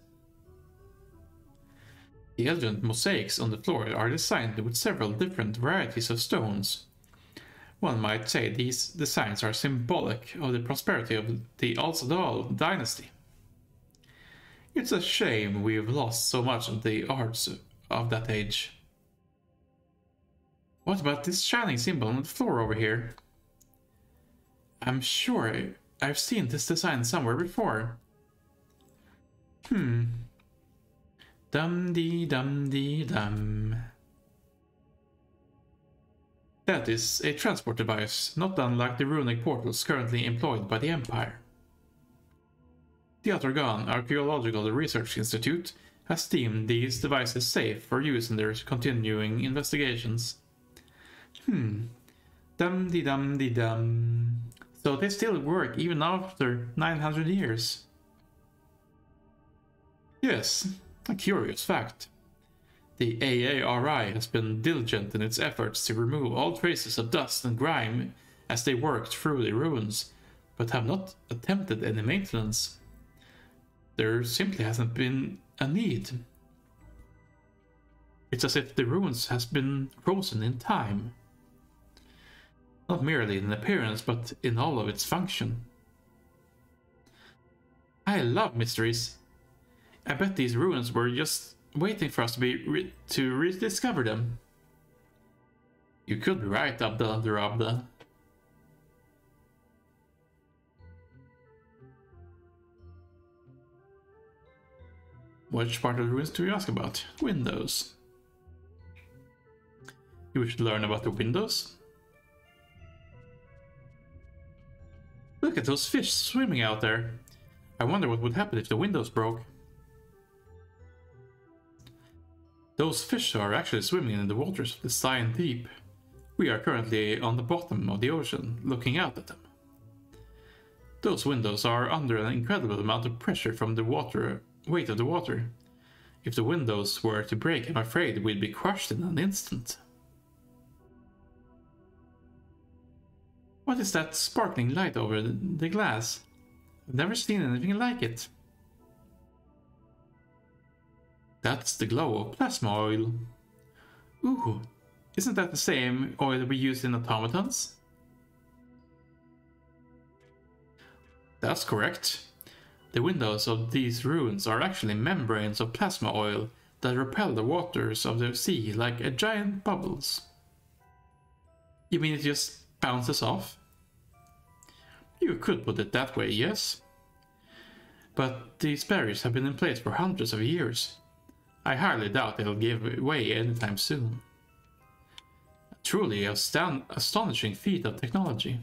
The elegant mosaics on the floor are designed with several different varieties of stones. One might say these designs are symbolic of the prosperity of the El Zadal dynasty. It's a shame we've lost so much of the arts of that age. What about this shining symbol on the floor over here? I'm sure I've seen this design somewhere before. Dum-dee-dum-dee-dum. That is a transport device, not unlike the runic portals currently employed by the Empire. The Atorgan Archaeological Research Institute has deemed these devices safe for use in their continuing investigations. Dum-de-dum-de-dum. So they still work even after 900 years. Yes, a curious fact. The AARI has been diligent in its efforts to remove all traces of dust and grime as they worked through the ruins, but have not attempted any maintenance. There simply hasn't been a need. It's as if the ruins has been frozen in time. Not merely in appearance, but in all of its function. I love mysteries. I bet these ruins were just waiting for us to rediscover them. You could be right, Abda. Which part of the ruins do you ask about? Windows. You wish to learn about the windows? Look at those fish swimming out there. I wonder what would happen if the windows broke. Those fish are actually swimming in the waters of the Cyan Deep. We are currently on the bottom of the ocean, looking out at them. Those windows are under an incredible amount of pressure from the weight of the water. If the windows were to break, I'm afraid we'd be crushed in an instant. What is that sparkling light over the glass? I've never seen anything like it. That's the glow of plasma oil. Ooh, isn't that the same oil we use in automatons? That's correct. The windows of these ruins are actually membranes of plasma oil that repel the waters of the sea like giant bubbles. You mean it just bounces off? You could put it that way, yes. But these barriers have been in place for hundreds of years. I highly doubt they'll give way anytime soon. A truly astonishing feat of technology.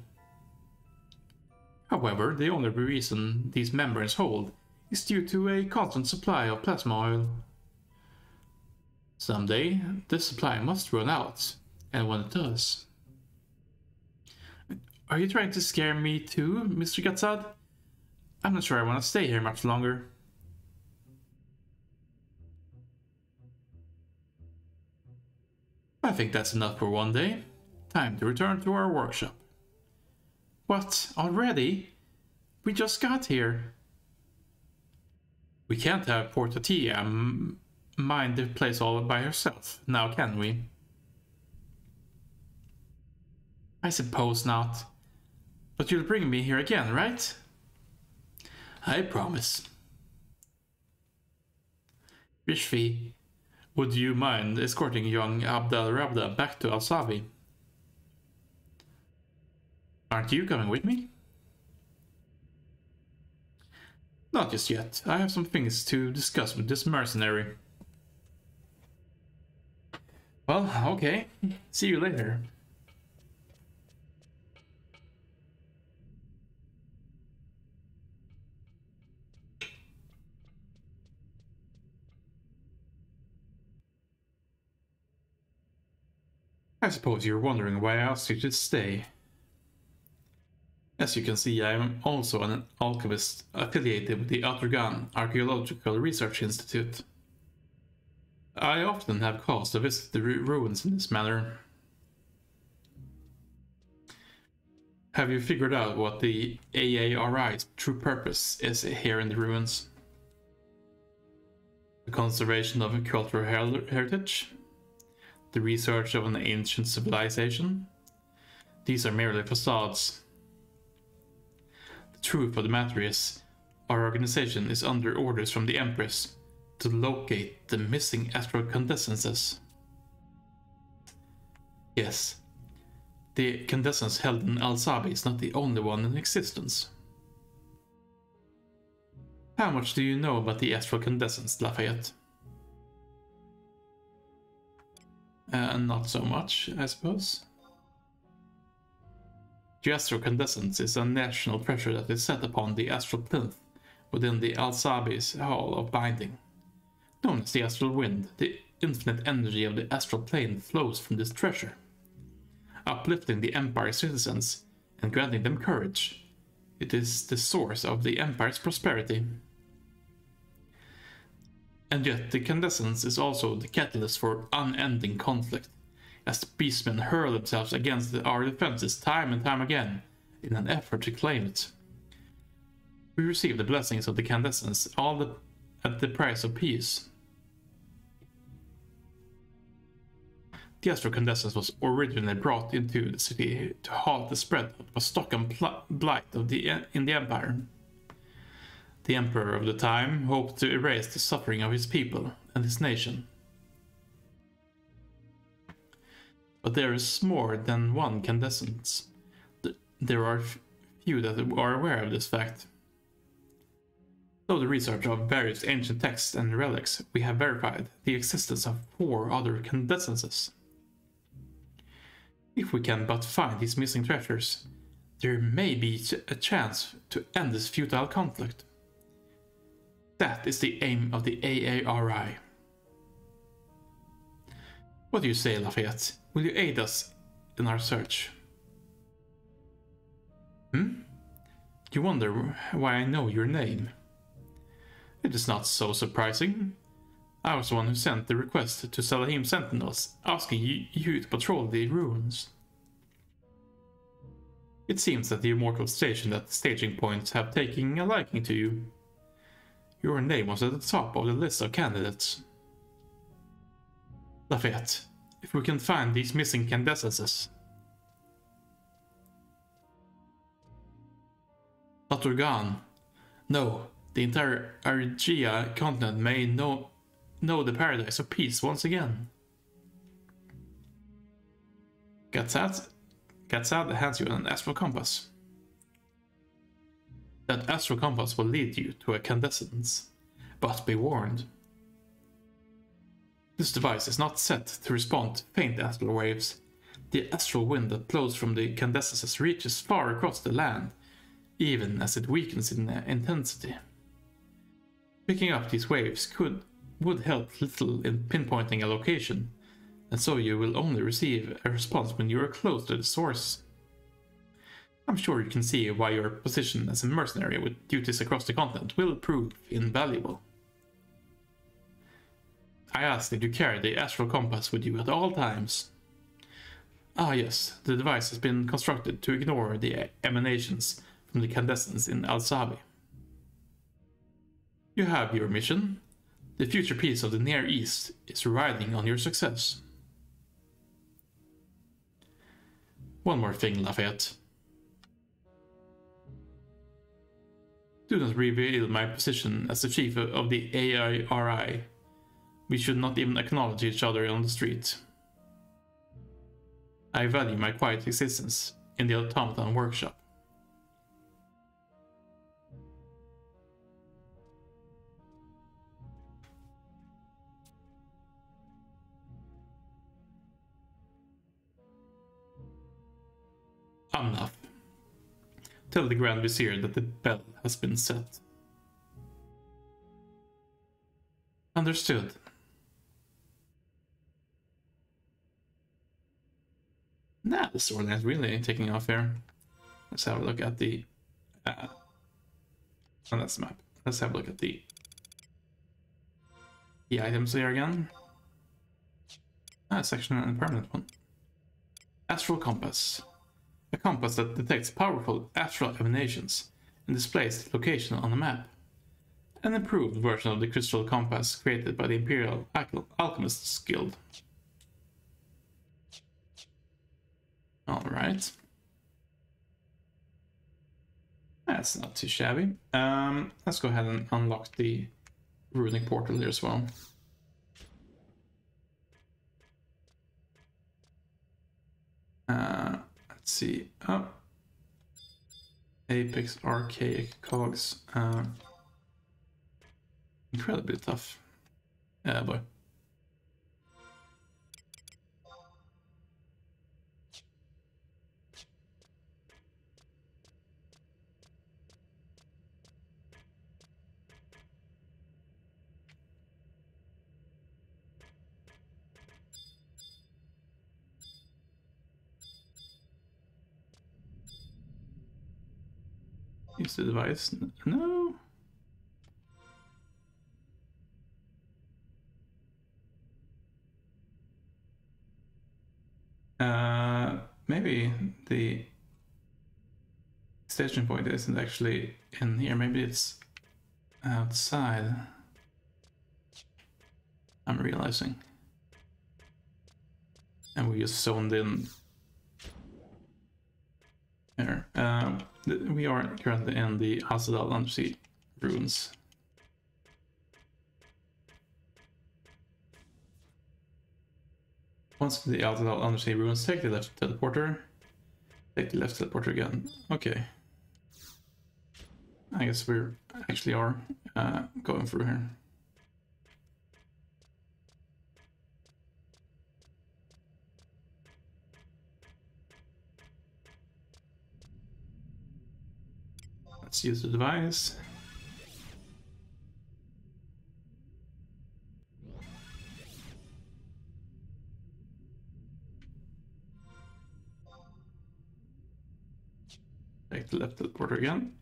However, the only reason these membranes hold is due to a constant supply of plasma oil. Someday, this supply must run out, and when it does... Are you trying to scare me too, Mr. Gatsad? I'm not sure I want to stay here much longer. I think that's enough for one day. Time to return to our workshop. What? Already? We just got here. We can't have Portatia mind the place all by herself, now can we? I suppose not. But you'll bring me here again, right? I promise. Bishvi, would you mind escorting young Abdel Rabda back to Al-Savi? Aren't you coming with me? Not just yet. I have some things to discuss with this mercenary. Well, okay. See you later. I suppose you're wondering why I asked you to stay. As you can see, I am also an alchemist affiliated with the Atorgan Archaeological Research Institute. I often have cause to visit the ruins in this manner. Have you figured out what the AARI's true purpose is here in the ruins? The conservation of a cultural heritage? The research of an ancient civilization? These are merely facades. The truth of the matter is, our organization is under orders from the Empress to locate the missing astral condescences. Yes, the condescence held in Al-Sabi is not the only one in existence. How much do you know about the astral condescence, Lafayette? Not so much, I suppose. The astral Condescence is a national treasure that is set upon the astral plinth within the El Zadal's Hall of Binding. Known as the Astral Wind, the infinite energy of the astral plane flows from this treasure, uplifting the Empire's citizens and granting them courage. It is the source of the Empire's prosperity. And yet, the Condescence is also the catalyst for unending conflict, as the beastmen hurl themselves against our defenses time and time again in an effort to claim it. We receive the blessings of the Condescence, at the price of peace. The Astral Condescence was originally brought into the city to halt the spread of the stock and blight in the Empire. The Emperor of the time hoped to erase the suffering of his people and his nation. But there is more than one Condescence. There are few that are aware of this fact. Through the research of various ancient texts and relics, we have verified the existence of 4 other Condescences. If we can but find these missing treasures, there may be a chance to end this futile conflict. That is the aim of the AARI. What do you say, Lafayette? Will you aid us in our search? You wonder why I know your name? It is not so surprising. I was the one who sent the request to Salahim Sentinels, asking you to patrol the ruins. It seems that the immortal station at the staging points have taken a liking to you. Your name was at the top of the list of candidates. Lafayette, if we can find these missing Condescences. Not Urgan. No, the entire Argia continent may know the paradise of peace once again. Gatsad hands you an Astral Compass. That Astral Compass will lead you to a Condescence, but be warned. This device is not set to respond to faint astral waves. The astral wind that blows from the Condescences reaches far across the land, even as it weakens in intensity. Picking up these waves would help little in pinpointing a location, and so you will only receive a response when you are close to the source. I'm sure you can see why your position as a mercenary with duties across the continent will prove invaluable. I ask that you carry the Astral Compass with you at all times. Ah yes, the device has been constructed to ignore the emanations from the Condescence in El Zadal. You have your mission. The future peace of the Near East is riding on your success. One more thing, Lafayette. Do not reveal my position as the chief of the AIRI. We should not even acknowledge each other on the street. I value my quiet existence in the automaton workshop. Enough. Tell the Grand Vizier that the bell has been set. Understood. Nah, the storyline is really taking off here. Let's have a look at the on this map. Let's have a look at the items here again. It's actually a permanent one. Astral Compass. A compass that detects powerful astral emanations and displays the location on the map. An improved version of the crystal compass created by the Imperial Alchemists Guild. Alright. That's not too shabby. Let's go ahead and unlock the runic portal here as well. Let's see. Oh. Apex Archaic Cogs. Incredibly tough. Yeah, boy. Use the device. No. Maybe the station point isn't actually in here. Maybe it's outside. I'm realizing. And we just zoned in here. We are currently in the El Zadal Undersea ruins. Once the El Zadal Undersea ruins, take the left teleporter. Take the left teleporter again. Okay. I guess we actually are going through here. Let's use the device. Take the left teleporter again.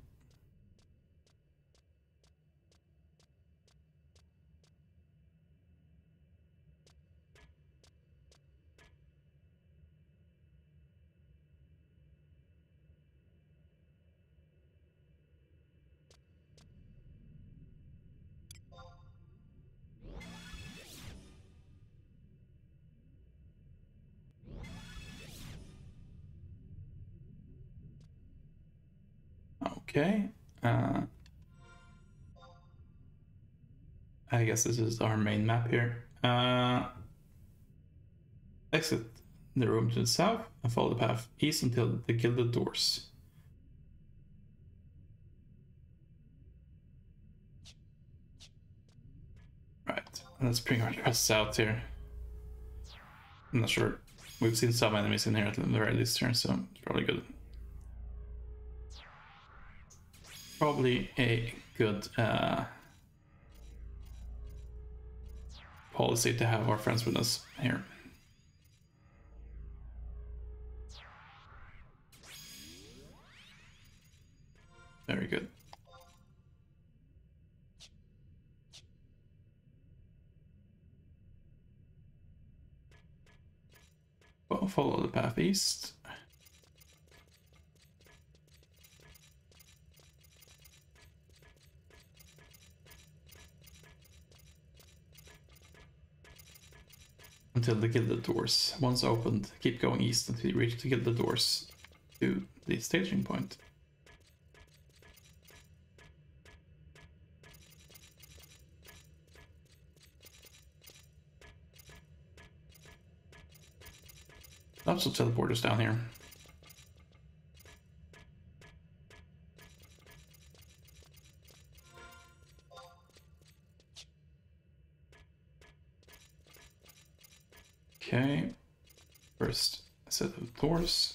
Okay. I guess this is our main map here. Exit the room to the south and follow the path east until the gilded doors. Right, let's bring our chests out here. I'm not sure. We've seen some enemies in here at the very least here, so it's probably good. Probably a good policy to have our friends with us here. Very good. Well, follow the path east. Until the gilded doors. Once opened, keep going east until you reach the gilded doors to the staging point. Lots of teleporters down here. Okay, first set of doors.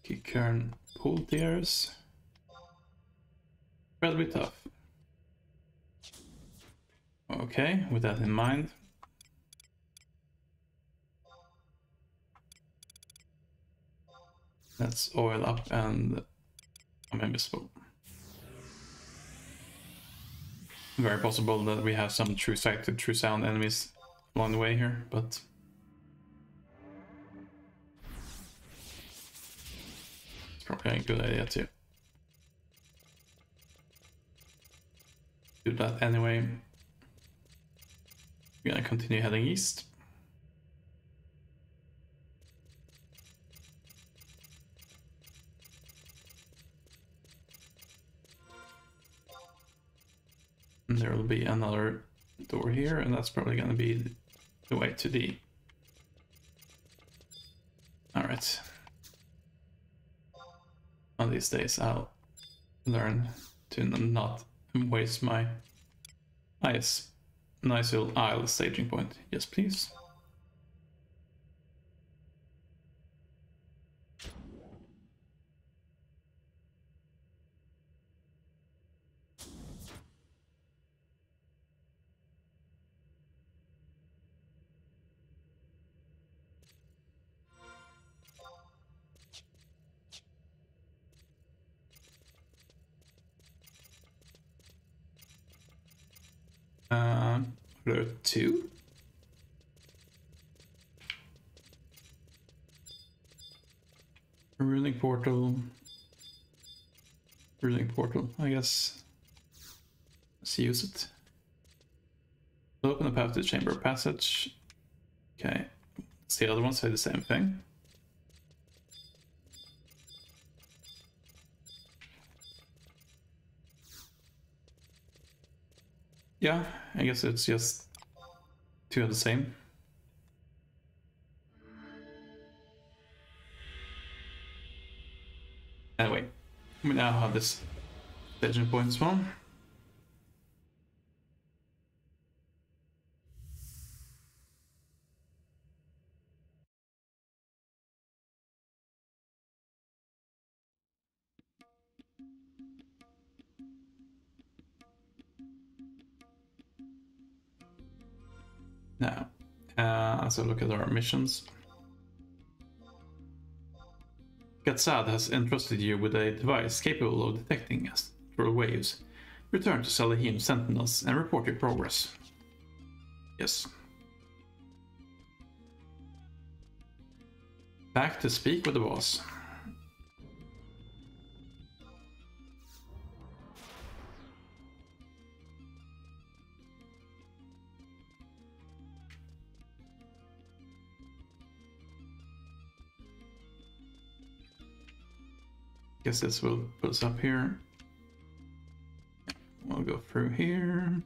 Keycurn pool tiers. Incredibly tough. Okay, with that in mind. Let's oil up and I'm invisible. Very possible that we have some true sight to true sound enemies along the way here, but it's probably a good idea to do that anyway. We're gonna continue heading east. And there will be another door here, and that's probably gonna be the way to the... Alright. One of these days I'll learn to not waste my... Ah yes, nice little isle staging point. Yes please. Alert 2? Ruling portal. Ruling portal, I guess. Let's use it. Open the path to the chamber of passage. Okay. Let's the other ones say the same thing. Yeah, I guess it's just two of the same. Anyway, we now have this legend point as well. Now, let's look at our missions. Gatsad has entrusted you with a device capable of detecting astral waves. Return to Salahim Sentinels and report your progress. Yes. Back to speak with the boss. Guess this will put us up here. We'll go through here.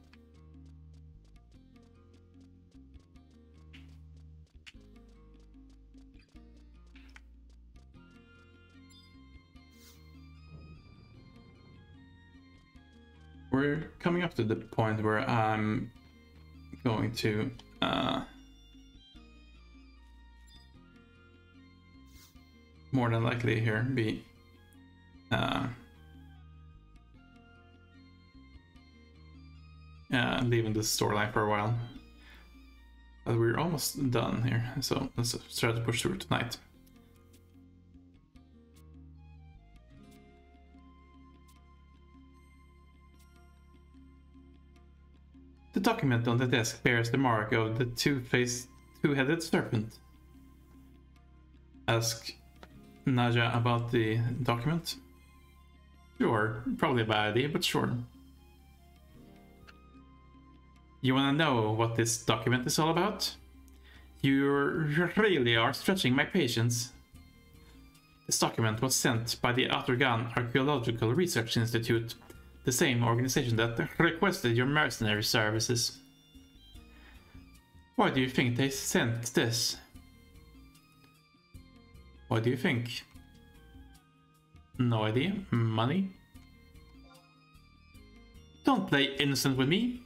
We're coming up to the point where I'm going to more than likely here be leaving this storyline for a while. But we're almost done here, so let's try to push through tonight. The document on the desk bears the mark of the two-headed serpent. Ask Naja about the document. Sure, probably a bad idea, but sure. You wanna know what this document is all about? You really are stretching my patience. This document was sent by the Outergan Archaeological Research Institute, the same organization that requested your mercenary services. Why do you think they sent this? What do you think? No idea. Money? Don't play innocent with me.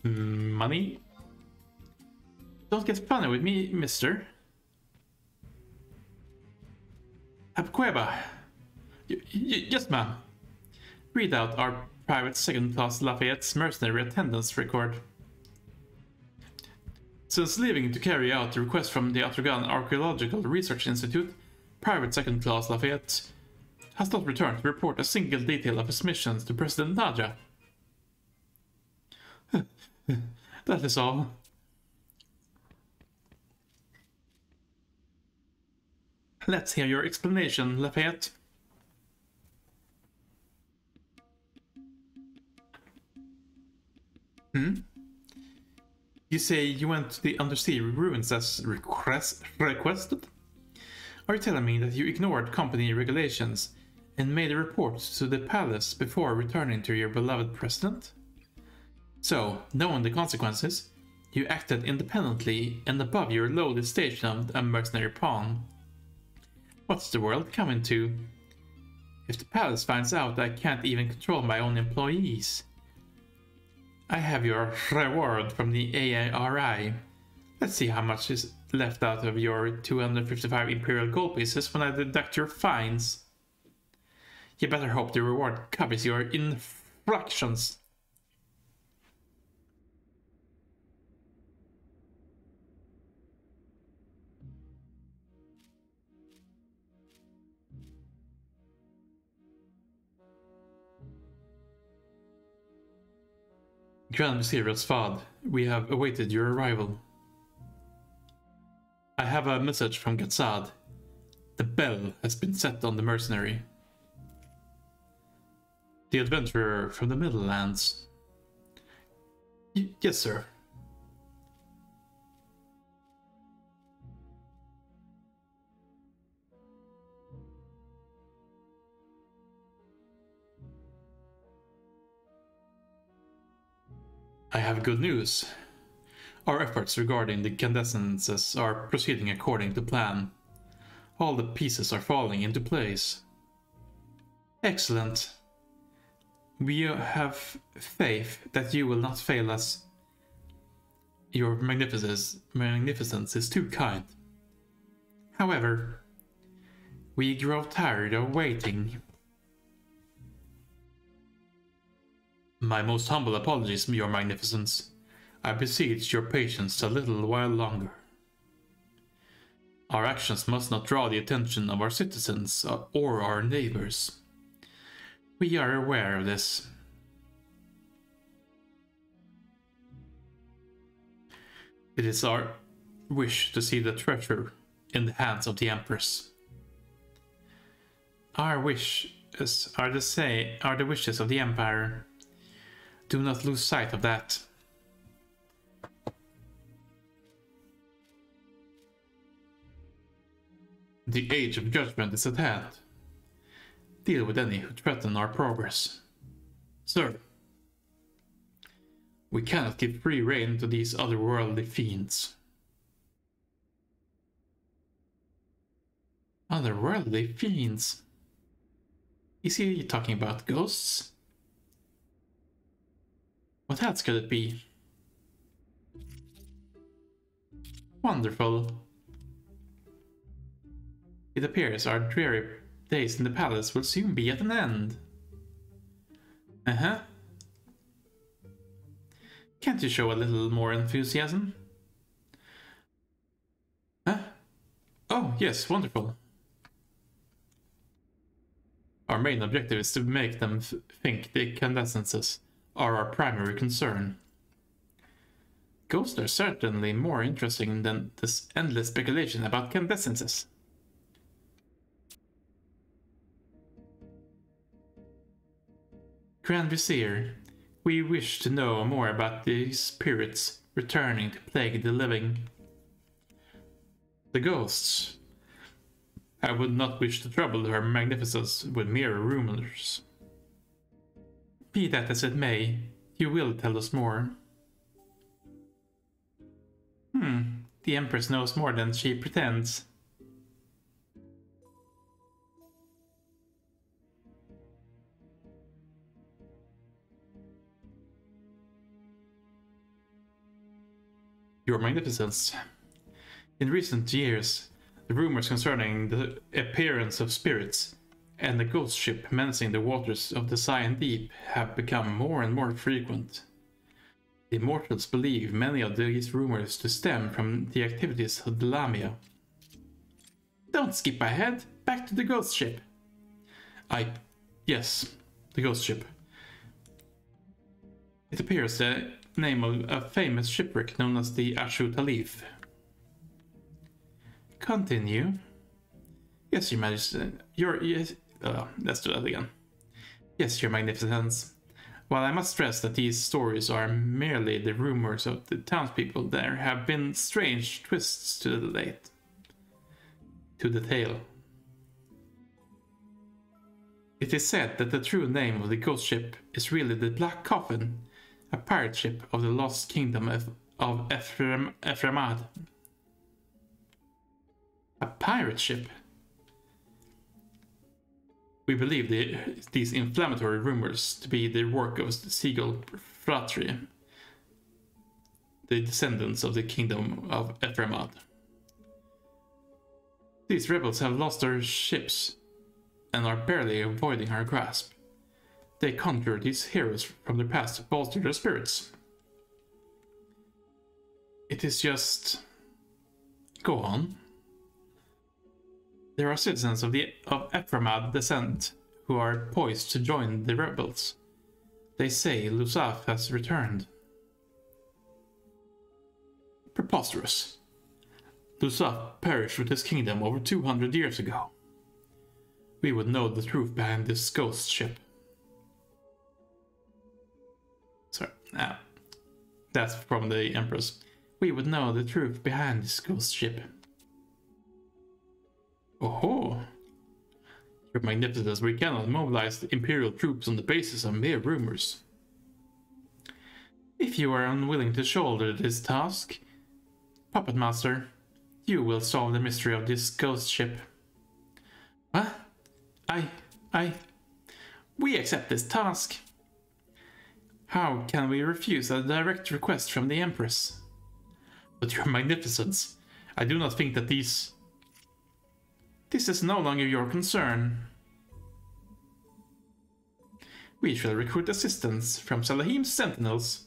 Money? Don't get funny with me, mister. Abqueba. Yes, ma'am. Read out our private second-class Lafayette's mercenary attendance record. Since leaving to carry out the request from the Outergan Archaeological Research Institute, Private Second-Class Lafayette has not returned to report a single detail of his missions to President Naja. That is all. Let's hear your explanation, Lafayette. You say you went to the Undersea ruins as requested? Are you telling me that you ignored company regulations and made a report to the palace before returning to your beloved president? So, knowing the consequences, you acted independently and above your lowly station of a mercenary pawn. What's the world coming to? If the palace finds out I can't even control my own employees. I have your reward from the AARI. Let's see how much is left out of your 255 Imperial gold pieces when I deduct your fines. You better hope the reward covers your infractions. Grand Vizier Svad, we have awaited your arrival. I have a message from Gatsad. The bell has been set on the mercenary. The adventurer from the Middle Lands. Yes, sir. I have good news. Our efforts regarding the incandescences are proceeding according to plan. All the pieces are falling into place. Excellent. We have faith that you will not fail us. Your magnificence is too kind. However, we grow tired of waiting. My most humble apologies, Your Magnificence. I beseech your patience a little while longer. Our actions must not draw the attention of our citizens or our neighbors. We are aware of this. It is our wish to see the treasure in the hands of the Empress. Our wishes are the wishes of the Empire. Do not lose sight of that. The age of judgment is at hand. Deal with any who threaten our progress. Sir, we cannot give free rein to these otherworldly fiends. Otherworldly fiends? Is he talking about ghosts? What else could it be? Wonderful. It appears our dreary days in the palace will soon be at an end. Uh-huh. Can't you show a little more enthusiasm? Huh? Oh, yes, wonderful. Our main objective is to make them think the incandescences are our primary concern. Ghosts are certainly more interesting than this endless speculation about incandescences. Grand Vizier, we wish to know more about these spirits returning to plague the living. The ghosts. I would not wish to trouble Her Magnificence with mere rumors. Be that as it may, you will tell us more. The Empress knows more than she pretends. Your Magnificence, in recent years, the rumors concerning the appearance of spirits and the ghost ship menacing the waters of the Cyan Deep have become more and more frequent. The Immortals believe many of these rumors to stem from the activities of the Lamia. Don't skip ahead, back to the ghost ship. Yes, the ghost ship. It appears the name of a famous shipwreck known as the Ashu Talif. Continue. Yes, Your Majesty. Let's do that again. Yes, Your Magnificence. While I must stress that these stories are merely the rumors of the townspeople, there have been strange twists to the tale. It is said that the true name of the ghost ship is really the Black Coffin, a pirate ship of the lost kingdom of Ephraimad. A pirate ship? We believe these inflammatory rumors to be the work of the Seagull Fratry, the descendants of the kingdom of Ephraimad. These rebels have lost their ships and are barely avoiding our grasp. They conjure these heroes from their past to bolster their spirits. It is just... Go on. There are citizens of Ephraimad descent who are poised to join the rebels. They say Lusaf has returned. Preposterous. Lusaf perished with his kingdom over 200 years ago. We would know the truth behind this ghost ship. Sorry, that's from the Empress. We would know the truth behind this ghost ship. Oh, Your Magnificence, we cannot mobilize the Imperial troops on the basis of mere rumors. If you are unwilling to shoulder this task, Puppet Master, you will solve the mystery of this ghost ship. What? We accept this task. How can we refuse a direct request from the Empress? But Your Magnificence, I do not think that this is no longer your concern. We shall recruit assistance from Salahim's sentinels.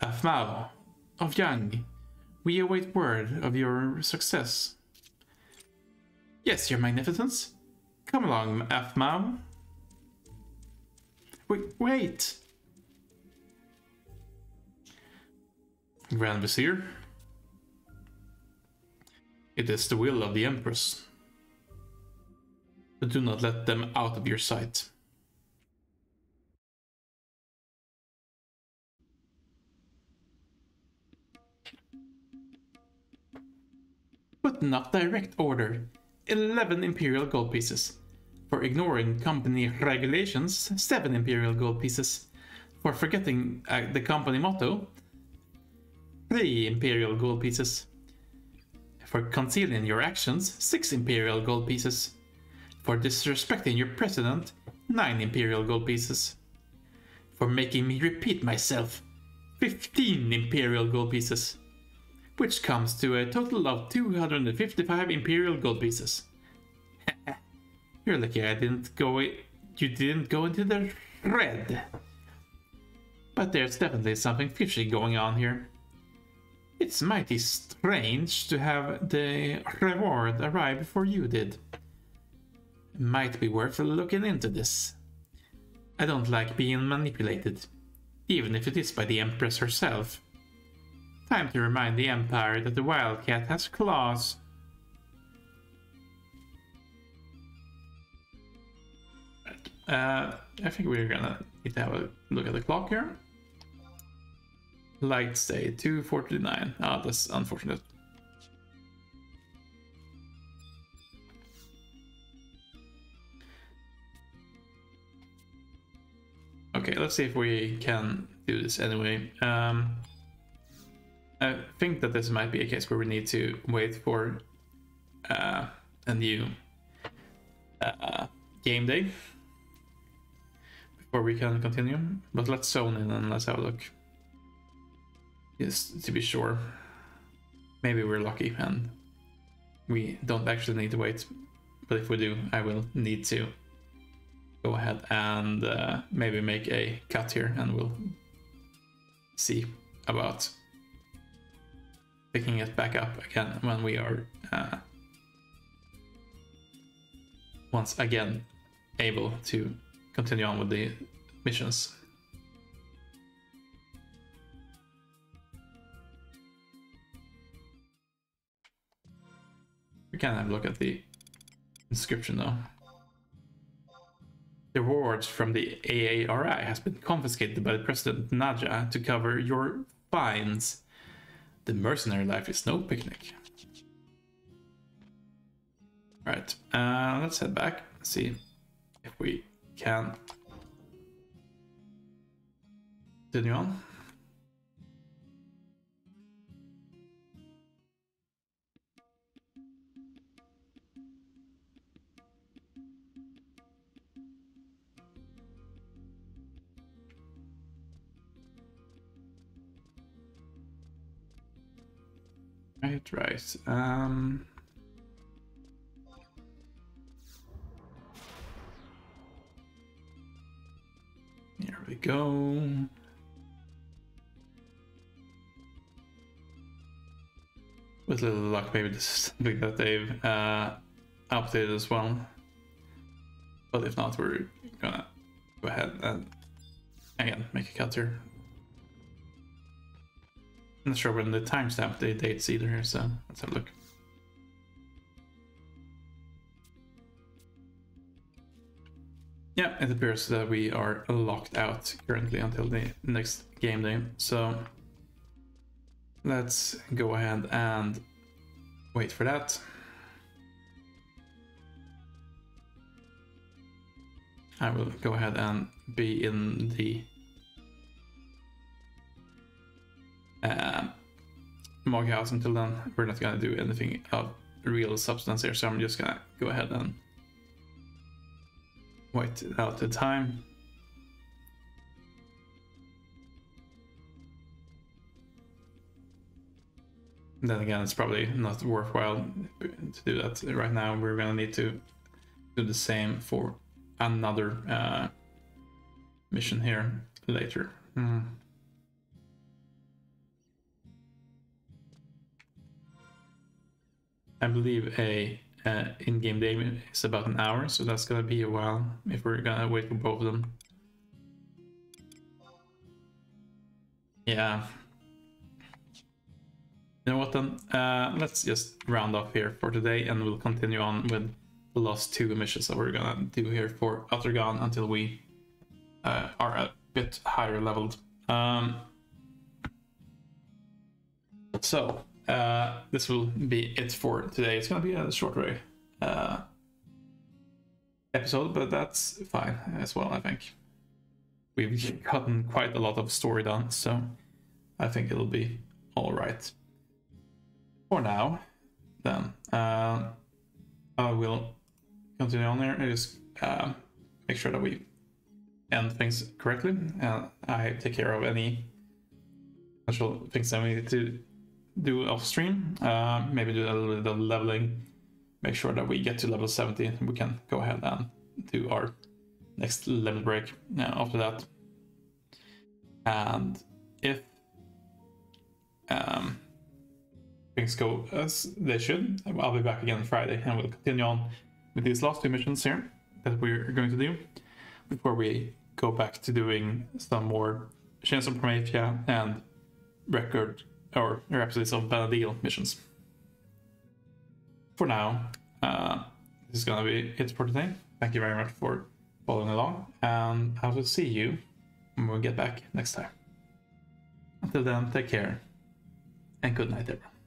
Afmao of Yang, we await word of your success. Yes, Your Magnificence. Come along, Afmao. Wait! Grand Vizier. It is the will of the Empress. But do not let them out of your sight. But not direct order. 11 Imperial gold pieces. For ignoring company regulations, 7 Imperial gold pieces. For forgetting the company motto, 3 Imperial gold pieces. For concealing your actions, 6 Imperial gold pieces. For disrespecting your president, 9 Imperial gold pieces. For making me repeat myself, 15 Imperial gold pieces. Which comes to a total of 255 Imperial gold pieces. You're lucky you didn't go into the red. But there's definitely something fishy going on here. It's mighty strange to have the reward arrive before you did. Might be worth looking into this. I don't like being manipulated, even if it is by the Empress herself. Time to remind the Empire that the Wildcat has claws. I think we're gonna need to have a look at the clock here. Light stay 2:49. Ah, that's unfortunate. Okay, let's see if we can do this anyway. I think that this might be a case where we need to wait for a new game day before we can continue. But let's zone in and let's have a look. Just to be sure. Maybe we're lucky and we don't actually need to wait. But if we do, I will need to go ahead and maybe make a cut here, and we'll see about picking it back up again when we are once again able to continue on with the missions. We can have a look at the inscription though. The rewards from the AARI has been confiscated by the President Naja to cover your fines. The mercenary life is no picnic. Alright, let's head back. See if we can continue on. Right. Here we go. With a little luck, maybe this is something that they've updated as well. But if not, we're gonna go ahead and again make a cut here. I'm not sure when the timestamp the dates either here, so let's have a look. Yeah, it appears that we are locked out currently until the next game day, so let's go ahead and wait for that. I will go ahead and be in the Mog House until then. We're not gonna do anything of real substance here, so I'm just gonna go ahead and wait out the time. Then again, it's probably not worthwhile to do that right now. We're gonna need to do the same for another mission here later. I believe a in-game day is about an hour, so that's gonna be a while if we're gonna wait for both of them. Yeah. You know what then? Let's just round off here for today, and we'll continue on with the last two missions that we're gonna do here for Atragan until we are a bit higher leveled. So this will be it for today. It's gonna be a shorter episode, but that's fine as well. I think we've gotten quite a lot of story done, so I think it'll be all right for now. Then I will continue on here and just make sure that we end things correctly, and I take care of any potential things that we need to do off stream. Maybe do a little bit of leveling, make sure that we get to level 70 and we can go ahead and do our next level break after that. And if things go as they should, I'll be back again Friday and we'll continue on with these last two missions here that we're going to do before we go back to doing some more Chains of Prometheia and Record or Rhapsodies of Benadil missions. For now, this is gonna be it for today. Thank you very much for following along, and I will see you when we get back next time. Until then, take care and good night, everyone.